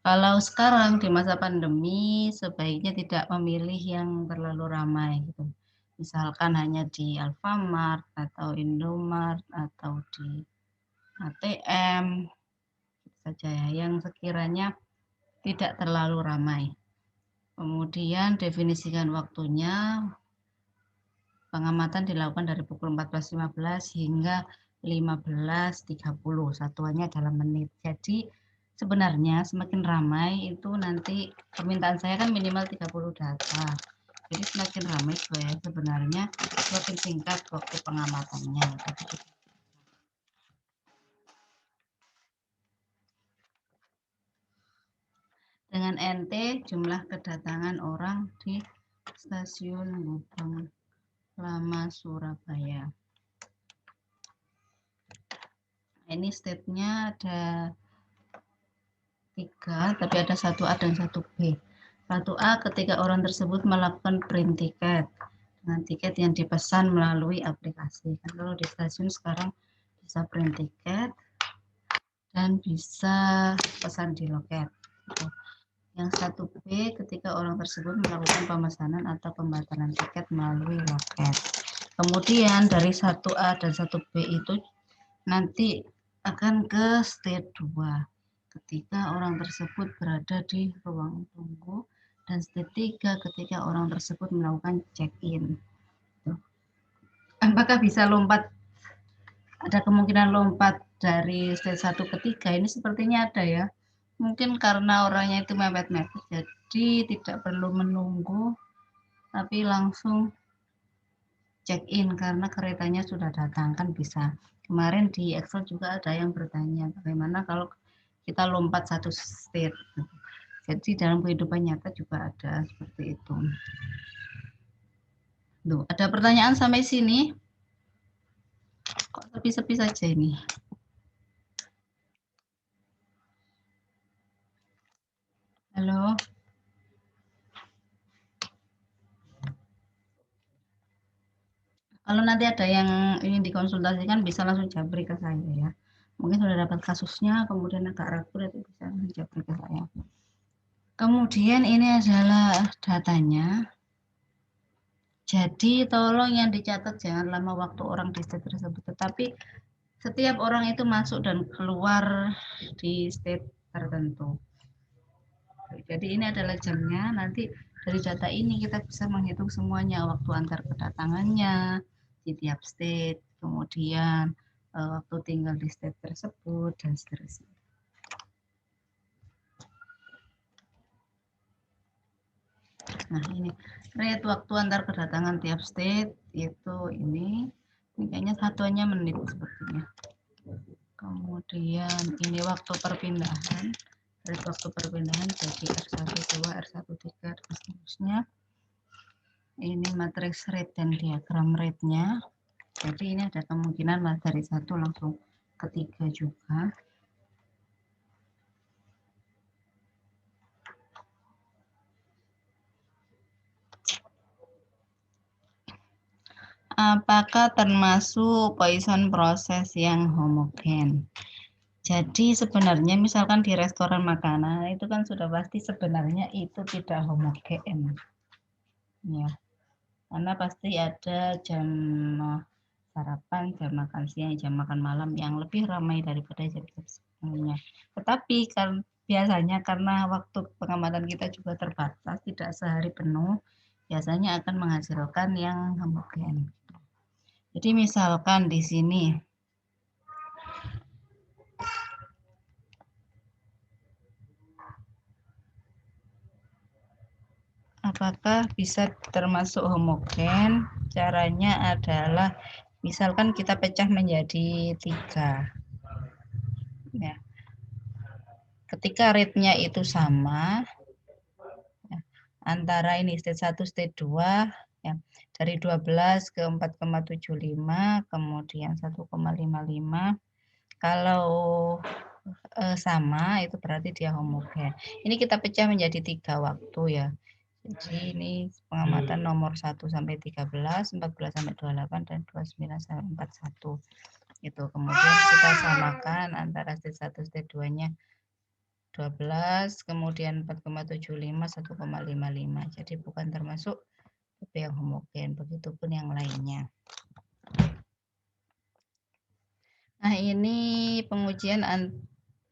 Kalau sekarang di masa pandemi sebaiknya tidak memilih yang terlalu ramai gitu. Misalkan hanya di Alfamart atau Indomart atau di ATM saja ya, yang sekiranya tidak terlalu ramai. Kemudian definisikan waktunya. Pengamatan dilakukan dari pukul 14.15 hingga 15.30. Satuannya dalam menit. Jadi sebenarnya semakin ramai itu nanti permintaan saya kan minimal 30 data. Jadi semakin ramai sebenarnya semakin singkat waktu pengamatannya. Dengan NT jumlah kedatangan orang di stasiun Gubeng Lama Surabaya. Ini state-nya ada 3, tapi ada 1A dan 1B. 1A ketika orang tersebut melakukan print tiket dengan tiket yang dipesan melalui aplikasi. Kan kalau di stasiun sekarang bisa print tiket dan bisa pesan di loket. Yang 1B ketika orang tersebut melakukan pemesanan atau pembatalan tiket melalui loket. Kemudian dari 1A dan 1B itu nanti akan ke state 2 ketika orang tersebut berada di ruang tunggu, dan state 3 ketika orang tersebut melakukan check-in. Apakah bisa lompat? Ada kemungkinan lompat dari state 1 ke 3? Ini sepertinya ada ya. Mungkin karena orangnya itu mepet-mepet, jadi tidak perlu menunggu, tapi langsung check-in karena keretanya sudah datang, kan bisa. Kemarin di Excel juga ada yang bertanya bagaimana kalau kita lompat satu state. Jadi dalam kehidupan nyata juga ada seperti itu. Loh, ada pertanyaan sampai sini? Kok sepi-sepi saja ini? Halo? Kalau nanti ada yang ingin dikonsultasikan bisa langsung japri ke saya ya. Mungkin sudah dapat kasusnya, kemudian agak ragu, nanti bisa japri ke saya. Kemudian ini adalah datanya. Jadi tolong yang dicatat jangan lama waktu orang di state tersebut, tetapi setiap orang itu masuk dan keluar di state tertentu. Jadi ini adalah jamnya, nanti dari data ini kita bisa menghitung semuanya, waktu antar kedatangannya di tiap state, kemudian waktu tinggal di state tersebut, dan seterusnya. Nah, ini rate waktu antar kedatangan tiap state itu ini kayaknya satuannya menit sepertinya. Kemudian ini waktu perpindahan, rate waktu perpindahan jadi R12, R13, dan seterusnya. Ini matriks rate dan diagram rate-nya. Jadi ini ada kemungkinan dari 1 langsung ke 3 juga. Apakah termasuk Poisson proses yang homogen? Jadi sebenarnya misalkan di restoran makanan itu kan sudah pasti sebenarnya itu tidak homogen. Ya. Karena pasti ada jam sarapan, jam makan siang, jam makan malam yang lebih ramai daripada jam-jam sebelumnya. Tetapi kan biasanya karena waktu pengamatan kita juga terbatas, tidak sehari penuh, biasanya akan menghasilkan yang homogen. Jadi misalkan di sini apakah bisa termasuk homogen? Caranya adalah misalkan kita pecah menjadi 3. Ya. Ketika rate-nya itu sama, ya, antara ini state 1, state 2, ya, dari 12 ke 4,75, kemudian 1,55. Kalau sama, itu berarti dia homogen. Ini kita pecah menjadi 3 waktu ya. Jadi ini pengamatan nomor 1 sampai 13, 14 sampai 28, dan 29 sampai 41. Itu kemudian kita samakan antara state 1, state 2-nya 12, kemudian 4,75, 1,55. Jadi bukan termasuk yang homogen, begitupun yang lainnya. Nah, ini pengujian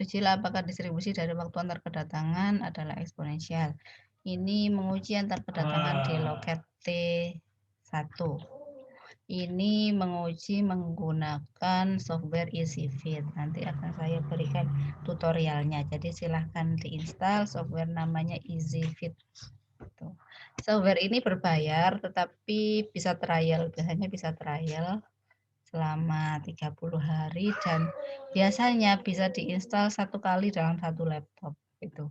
ujilah apakah distribusi dari waktu antar kedatangan adalah eksponensial. Ini menguji antar kedatangan di loket T1. Ini menguji menggunakan software EasyFit. Nanti akan saya berikan tutorialnya. Jadi silahkan diinstal software namanya EasyFit. Software ini berbayar, tetapi bisa trial. Biasanya bisa trial selama 30 hari dan biasanya bisa diinstal 1 kali dalam 1 laptop itu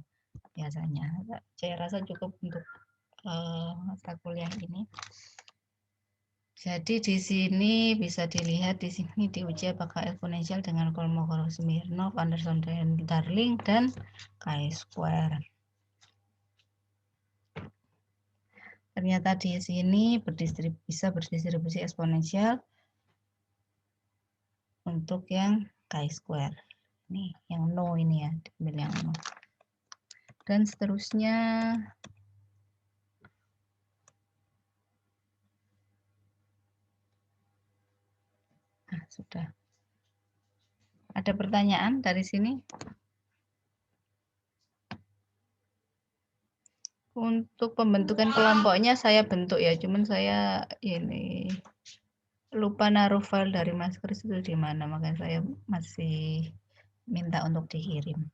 biasanya. Saya rasa cukup untuk mata kuliah ini. Jadi di sini bisa dilihat di sini diuji apakah eksponensial dengan Kolmogorov-Smirnov, Anderson-Darling, dan chi-square. Ternyata di sini bisa berdistribusi eksponensial untuk yang chi-square. Ini yang no ini ya, diambil yang no. Dan seterusnya. Nah, sudah. Ada pertanyaan dari sini? Untuk pembentukan kelompoknya saya bentuk ya, cuman saya ini lupa naruh file dari Mas Kris itu di mana, makanya saya masih minta untuk dikirim.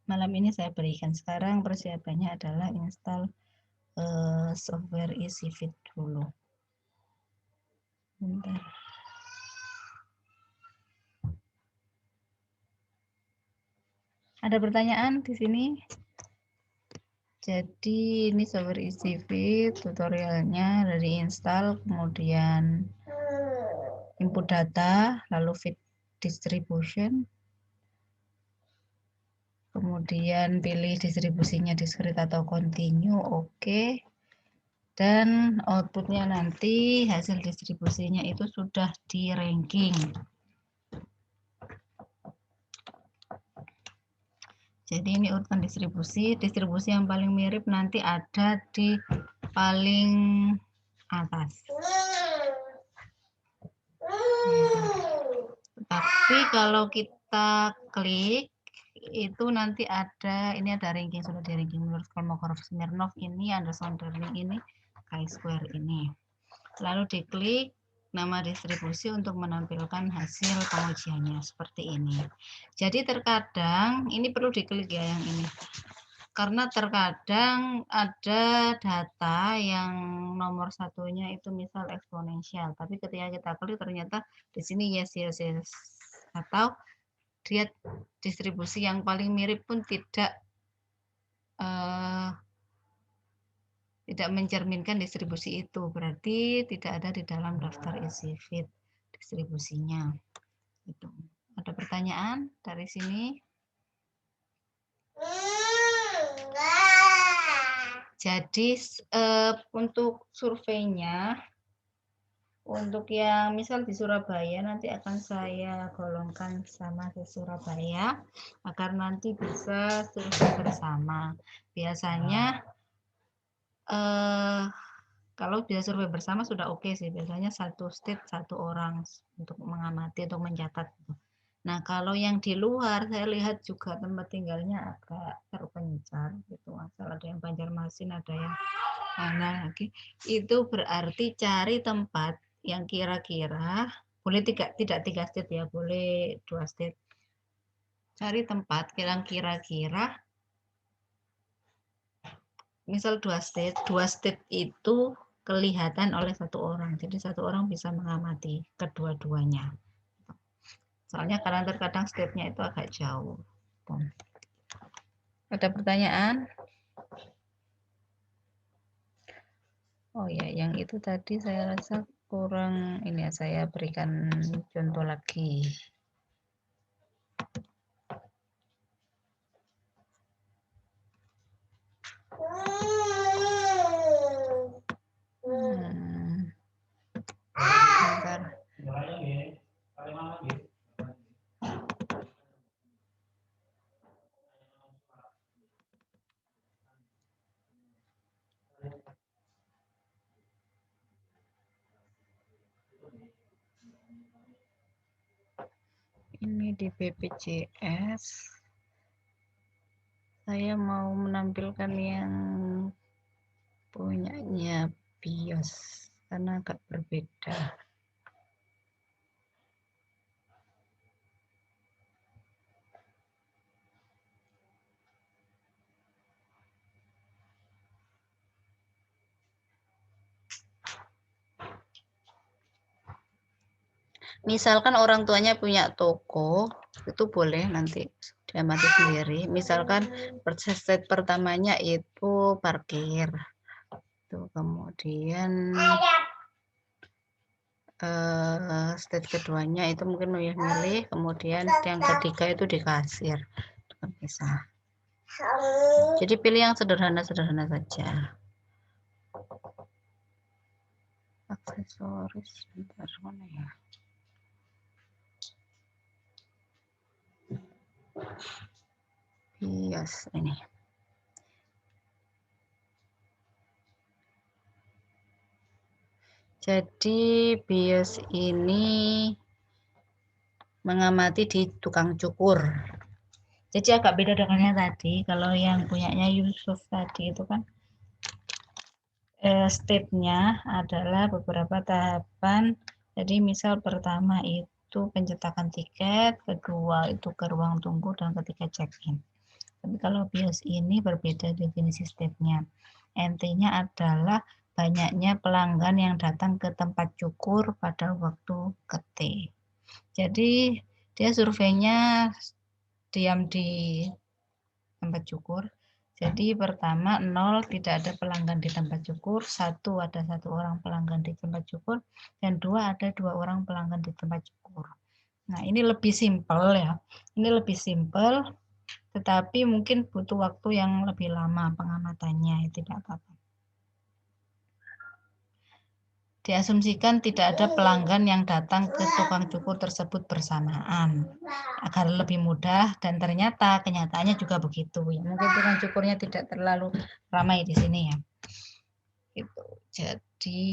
Malam ini saya berikan. Sekarang persiapannya adalah install software EasyFit dulu. Bentar. Ada pertanyaan di sini? Jadi ini software EasyFit, tutorialnya dari install, kemudian input data, lalu fit distribution, kemudian pilih distribusinya discrete atau continue, oke. Dan outputnya nanti hasil distribusinya itu sudah di ranking. Jadi ini urutan distribusi yang paling mirip nanti ada di paling atas. Tapi kalau kita klik itu nanti ada, ini ada ranking, sudah di ranking menurut Kolmogorov-Smirnov ini, Anderson-Darling ini, chi-square ini. lalu diklik nama distribusi untuk menampilkan hasil pengujiannya seperti ini. Jadi terkadang ini perlu diklik ya yang ini. Karena terkadang ada data yang nomor satunya itu misal eksponensial, tapi ketika kita klik ternyata di sini yes. Atau dia distribusi yang paling mirip pun tidak mencerminkan distribusi itu, berarti tidak ada di dalam daftar isi feed distribusinya. Itu. Ada pertanyaan dari sini? Jadi untuk surveinya, untuk yang misal di Surabaya nanti akan saya golongkan sama di Surabaya agar nanti bisa survei bersama. Biasanya kalau bisa survei bersama sudah oke sih, biasanya satu state satu orang untuk mengamati, untuk mencatat. Nah kalau yang di luar saya lihat juga tempat tinggalnya agak terpencar gitu, asal ada yang Banjarmasin, ada yang mana lagi, itu berarti cari tempat yang kira-kira boleh tidak 3 state ya, boleh 2 state. Cari tempat yang kira-kira misal 2 state itu kelihatan oleh satu orang, jadi satu orang bisa mengamati kedua-duanya. Soalnya kadang-kadang state-nya itu agak jauh. Ada pertanyaan? Oh ya, yang itu tadi saya rasa kurang ini ya, saya berikan contoh lagi. Bentar. Ini di BPJS saya mau menampilkan yang punyanya BIOS karena agak berbeda. Misalkan orang tuanya punya toko, itu boleh nanti diamati sendiri. Misalkan state pertamanya itu parkir, tuh, kemudian state keduanya itu mungkin milih, kemudian yang ketiga itu di kasir, bisa. Jadi pilih yang sederhana-sederhana saja. Aksesoris, bentar mana ya? BIOS ini. Jadi BIOS ini mengamati di tukang cukur. Jadi agak beda dengan yang tadi. Kalau yang punyanya Yusuf tadi itu kan step-nya adalah beberapa tahapan. Jadi misal pertama itu pencetakan tiket, kedua itu ke ruang tunggu, dan ketiga check-in. Tapi kalau BIOS ini berbeda definisi step-nya. Intinya adalah banyaknya pelanggan yang datang ke tempat cukur pada waktu T. Jadi dia surveinya diam di tempat cukur. Jadi pertama 0 tidak ada pelanggan di tempat cukur, 1 ada 1 orang pelanggan di tempat cukur, dan 2 ada 2 orang pelanggan di tempat cukur. Nah ini lebih simpel ya, ini lebih simpel, tetapi mungkin butuh waktu yang lebih lama pengamatannya, tidak apa-apa. Diasumsikan tidak ada pelanggan yang datang ke tukang cukur tersebut bersamaan agar lebih mudah, dan ternyata kenyataannya juga begitu ya. Mungkin tukang cukurnya tidak terlalu ramai di sini ya. Gitu. Jadi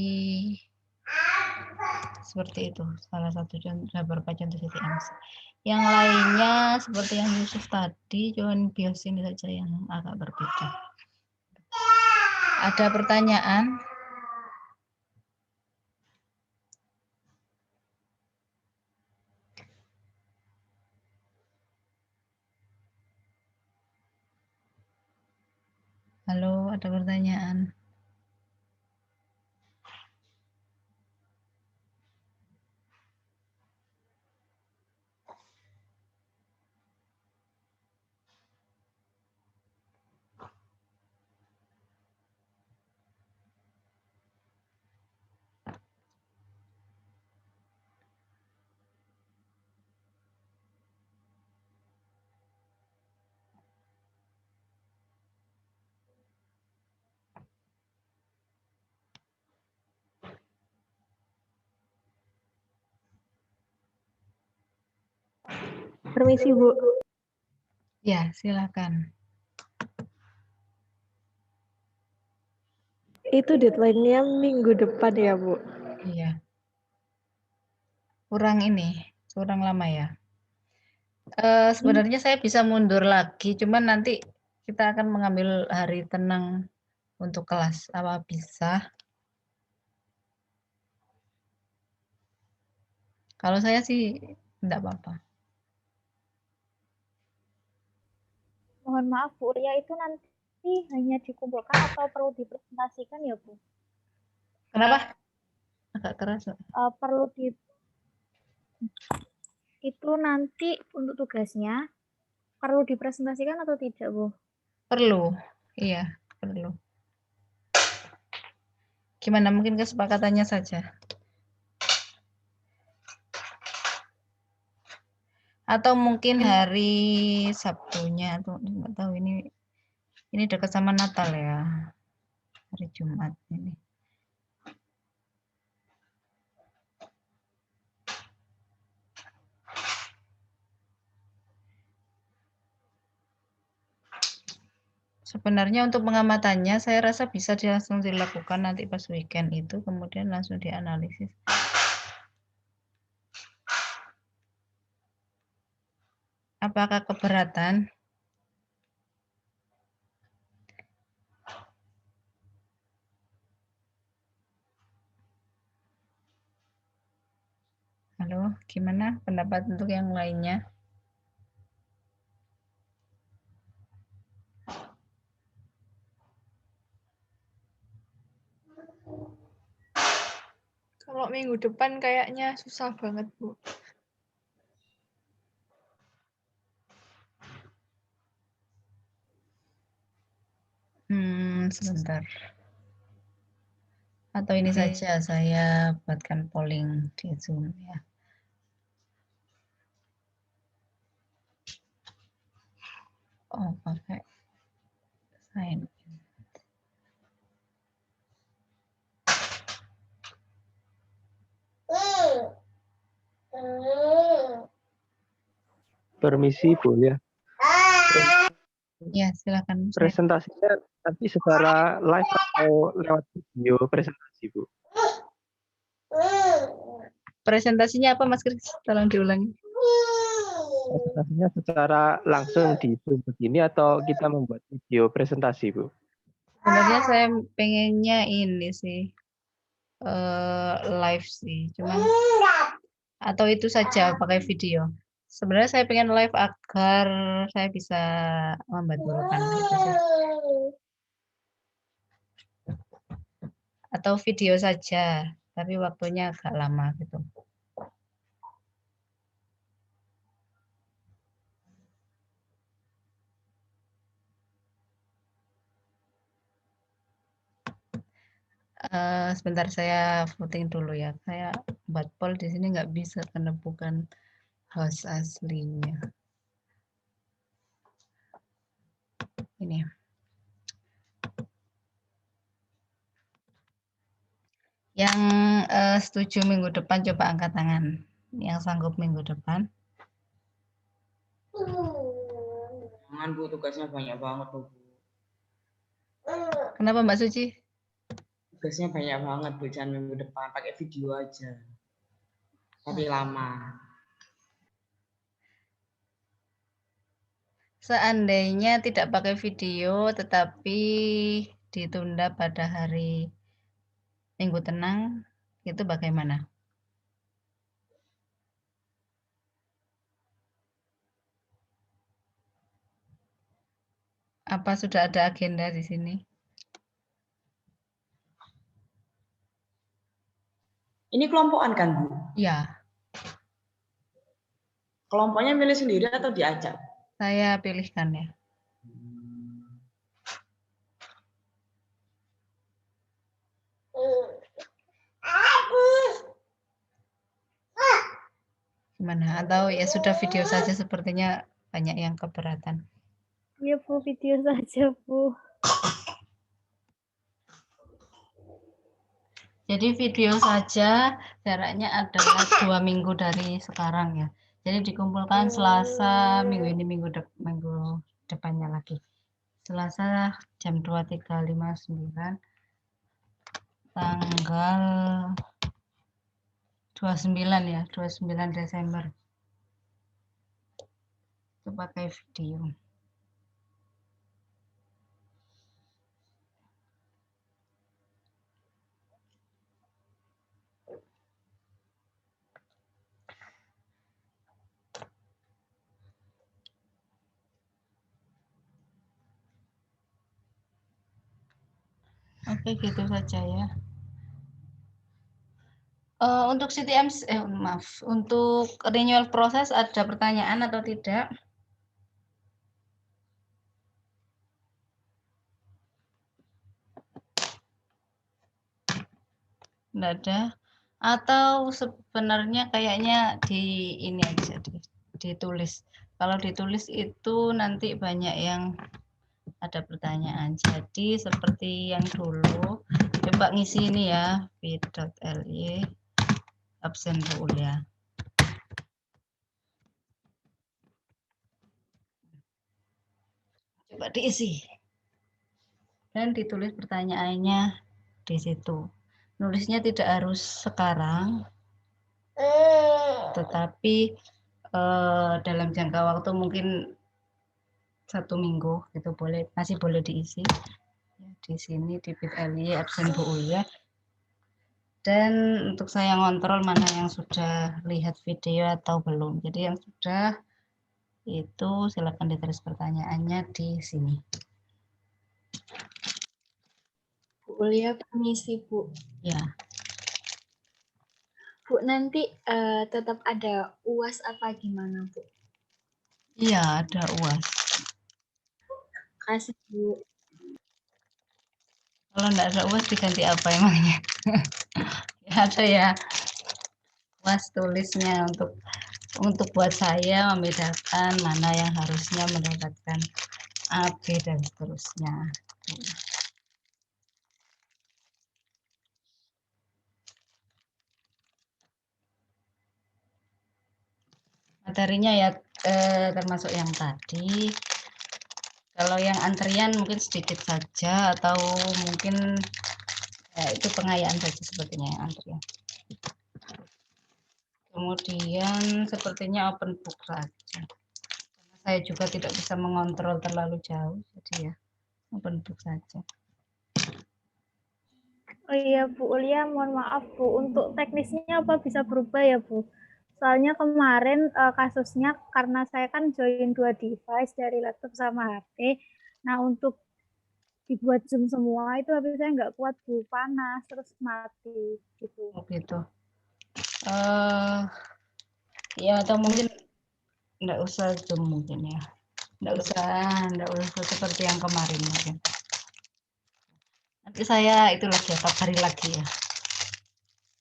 seperti itu salah satu contoh, beberapa contoh CTMC. Yang lainnya seperti yang Yusuf tadi, cuman BIOS ini saja yang agak berbeda. Ada pertanyaan? Halo, ada pertanyaan? Permisi, Bu. Ya, silakan. Itu deadline-nya minggu depan ya, Bu? Iya. Kurang lama ya. Sebenarnya saya bisa mundur lagi, cuman nanti kita akan mengambil hari tenang untuk kelas. Apa bisa? Kalau saya sih enggak apa-apa. Mohon maaf, Bu. Ya itu nanti hanya dikumpulkan atau perlu dipresentasikan ya, Bu? Kenapa? Agak keras. Perlu di itu nanti untuk tugasnya perlu dipresentasikan atau tidak, Bu? Perlu. Iya, perlu. Gimana mungkin kesepakatannya saja? Atau mungkin hari Sabtunya atau enggak tahu ini dekat sama Natal ya. Hari Jumat ini. Sebenarnya untuk pengamatannya saya rasa bisa langsung dilakukan nanti pas weekend itu, kemudian langsung dianalisis. Apakah keberatan? Halo, gimana pendapat untuk yang lainnya? Kalau minggu depan kayaknya susah banget, Bu. Sebentar. Atau ini Oke. saja saya buatkan polling di Zoom ya. Oh, pakai sign in. Permisi, Bu ya. Ya, silakan. Presentasinya nanti secara live atau lewat video presentasi, Bu? Presentasinya apa, Mas Kris? Tolong diulangi. Presentasinya secara langsung di Zoom begini atau kita membuat video presentasi, Bu? Sebenarnya saya pengennya ini sih live sih, cuman atau itu saja pakai video. Sebenarnya saya pengen live agar saya bisa membantu rekan gitu sih. Atau video saja, tapi waktunya agak lama gitu. Sebentar saya voting dulu ya. Saya buat poll di sini nggak bisa karena bukan host aslinya. Ini. Yang setuju minggu depan coba angkat tangan. Yang sanggup minggu depan. Jangan, Bu, tugasnya banyak banget, Bu. Kenapa Mbak Suci? Tugasnya banyak banget, Bu. Jangan minggu depan, pakai video aja. Tapi lama. Seandainya tidak pakai video tetapi ditunda pada hari Minggu tenang, itu bagaimana? Apa sudah ada agenda di sini? Ini kelompokan kan, Bu? Ya, Kelompoknya milih sendiri atau diajak? saya pilihkan ya. Gimana? Atau ya sudah video saja, sepertinya banyak yang keberatan. Iya Bu, video saja Bu. Jadi video saja, jaraknya adalah 2 minggu dari sekarang ya. Jadi dikumpulkan Selasa, minggu ini, minggu depannya lagi. Selasa jam 23.59, tanggal 29 ya, 29 Desember. Itu pakai video. Oke, gitu saja ya. Untuk CTM, maaf, untuk renewal proses ada pertanyaan atau tidak? Enggak ada. Atau sebenarnya kayaknya di ini aja ditulis. Kalau ditulis itu nanti banyak yang ada pertanyaan. Jadi seperti yang dulu, coba ngisi ini ya, bit.ly absen kuliah. Coba diisi. Dan ditulis pertanyaannya di situ. Nulisnya tidak harus sekarang, tetapi dalam jangka waktu mungkin 1 minggu itu masih boleh diisi di sini di bit.ly absen Bu Ulya. Dan untuk saya ngontrol mana yang sudah lihat video atau belum. Jadi yang sudah itu silakan ditulis pertanyaannya di sini. Bu Ulya, permisi Bu. Ya. Bu, nanti tetap ada UAS apa gimana Bu? Iya, ada UAS. Kasih Bu. Kalau enggak ada UAS diganti apa emangnya? Ada ya UAS tulisnya untuk buat saya membedakan mana yang harusnya mendapatkan AB dan seterusnya. Materinya ya termasuk yang tadi. Kalau yang antrian mungkin sedikit saja atau mungkin itu pengayaan saja sepertinya yang antrian. Kemudian sepertinya open book saja. Karena saya juga tidak bisa mengontrol terlalu jauh, jadi ya open book saja. Oh iya Bu Ulya, mohon maaf Bu, untuk teknisnya apa bisa berubah ya Bu? Soalnya kemarin kasusnya karena saya kan join 2 device dari laptop sama HP. Nah untuk dibuat Zoom semua itu HP saya nggak kuat Bu, panas terus mati gitu. Oh gitu. Ya atau mungkin enggak usah Zoom mungkin ya. Enggak usah seperti yang kemarin mungkin. Nanti saya itu lagi kabari lagi ya.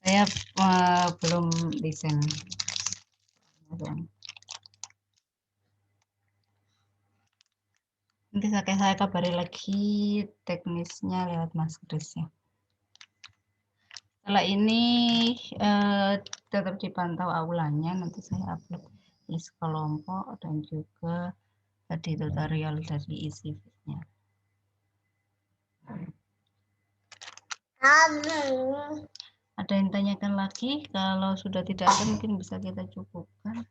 Saya belum desain. Nanti saya kabari lagi teknisnya lewat Mas Kris ya. Setelah ini tetap dipantau aulanya, nanti saya upload di kelompok dan juga tadi tutorial dari isi-nya. Ada yang tanyakan lagi? Kalau sudah tidak ada mungkin bisa kita cukupkan.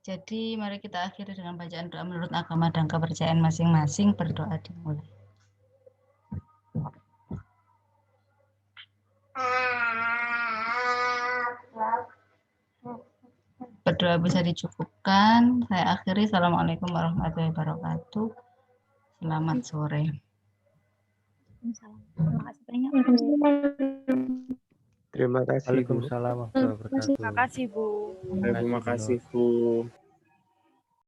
Jadi mari kita akhiri dengan bacaan doa menurut agama dan kepercayaan masing-masing. Berdoa dimulai. Berdoa bisa dicukupkan. Saya akhiri. Assalamualaikum warahmatullahi wabarakatuh. Selamat sore. Terima kasih banyak. Terima kasih, Bu. Waalaikumsalam warahmatullahi wabarakatuh. Terima kasih, Bu. Terima kasih, Bu.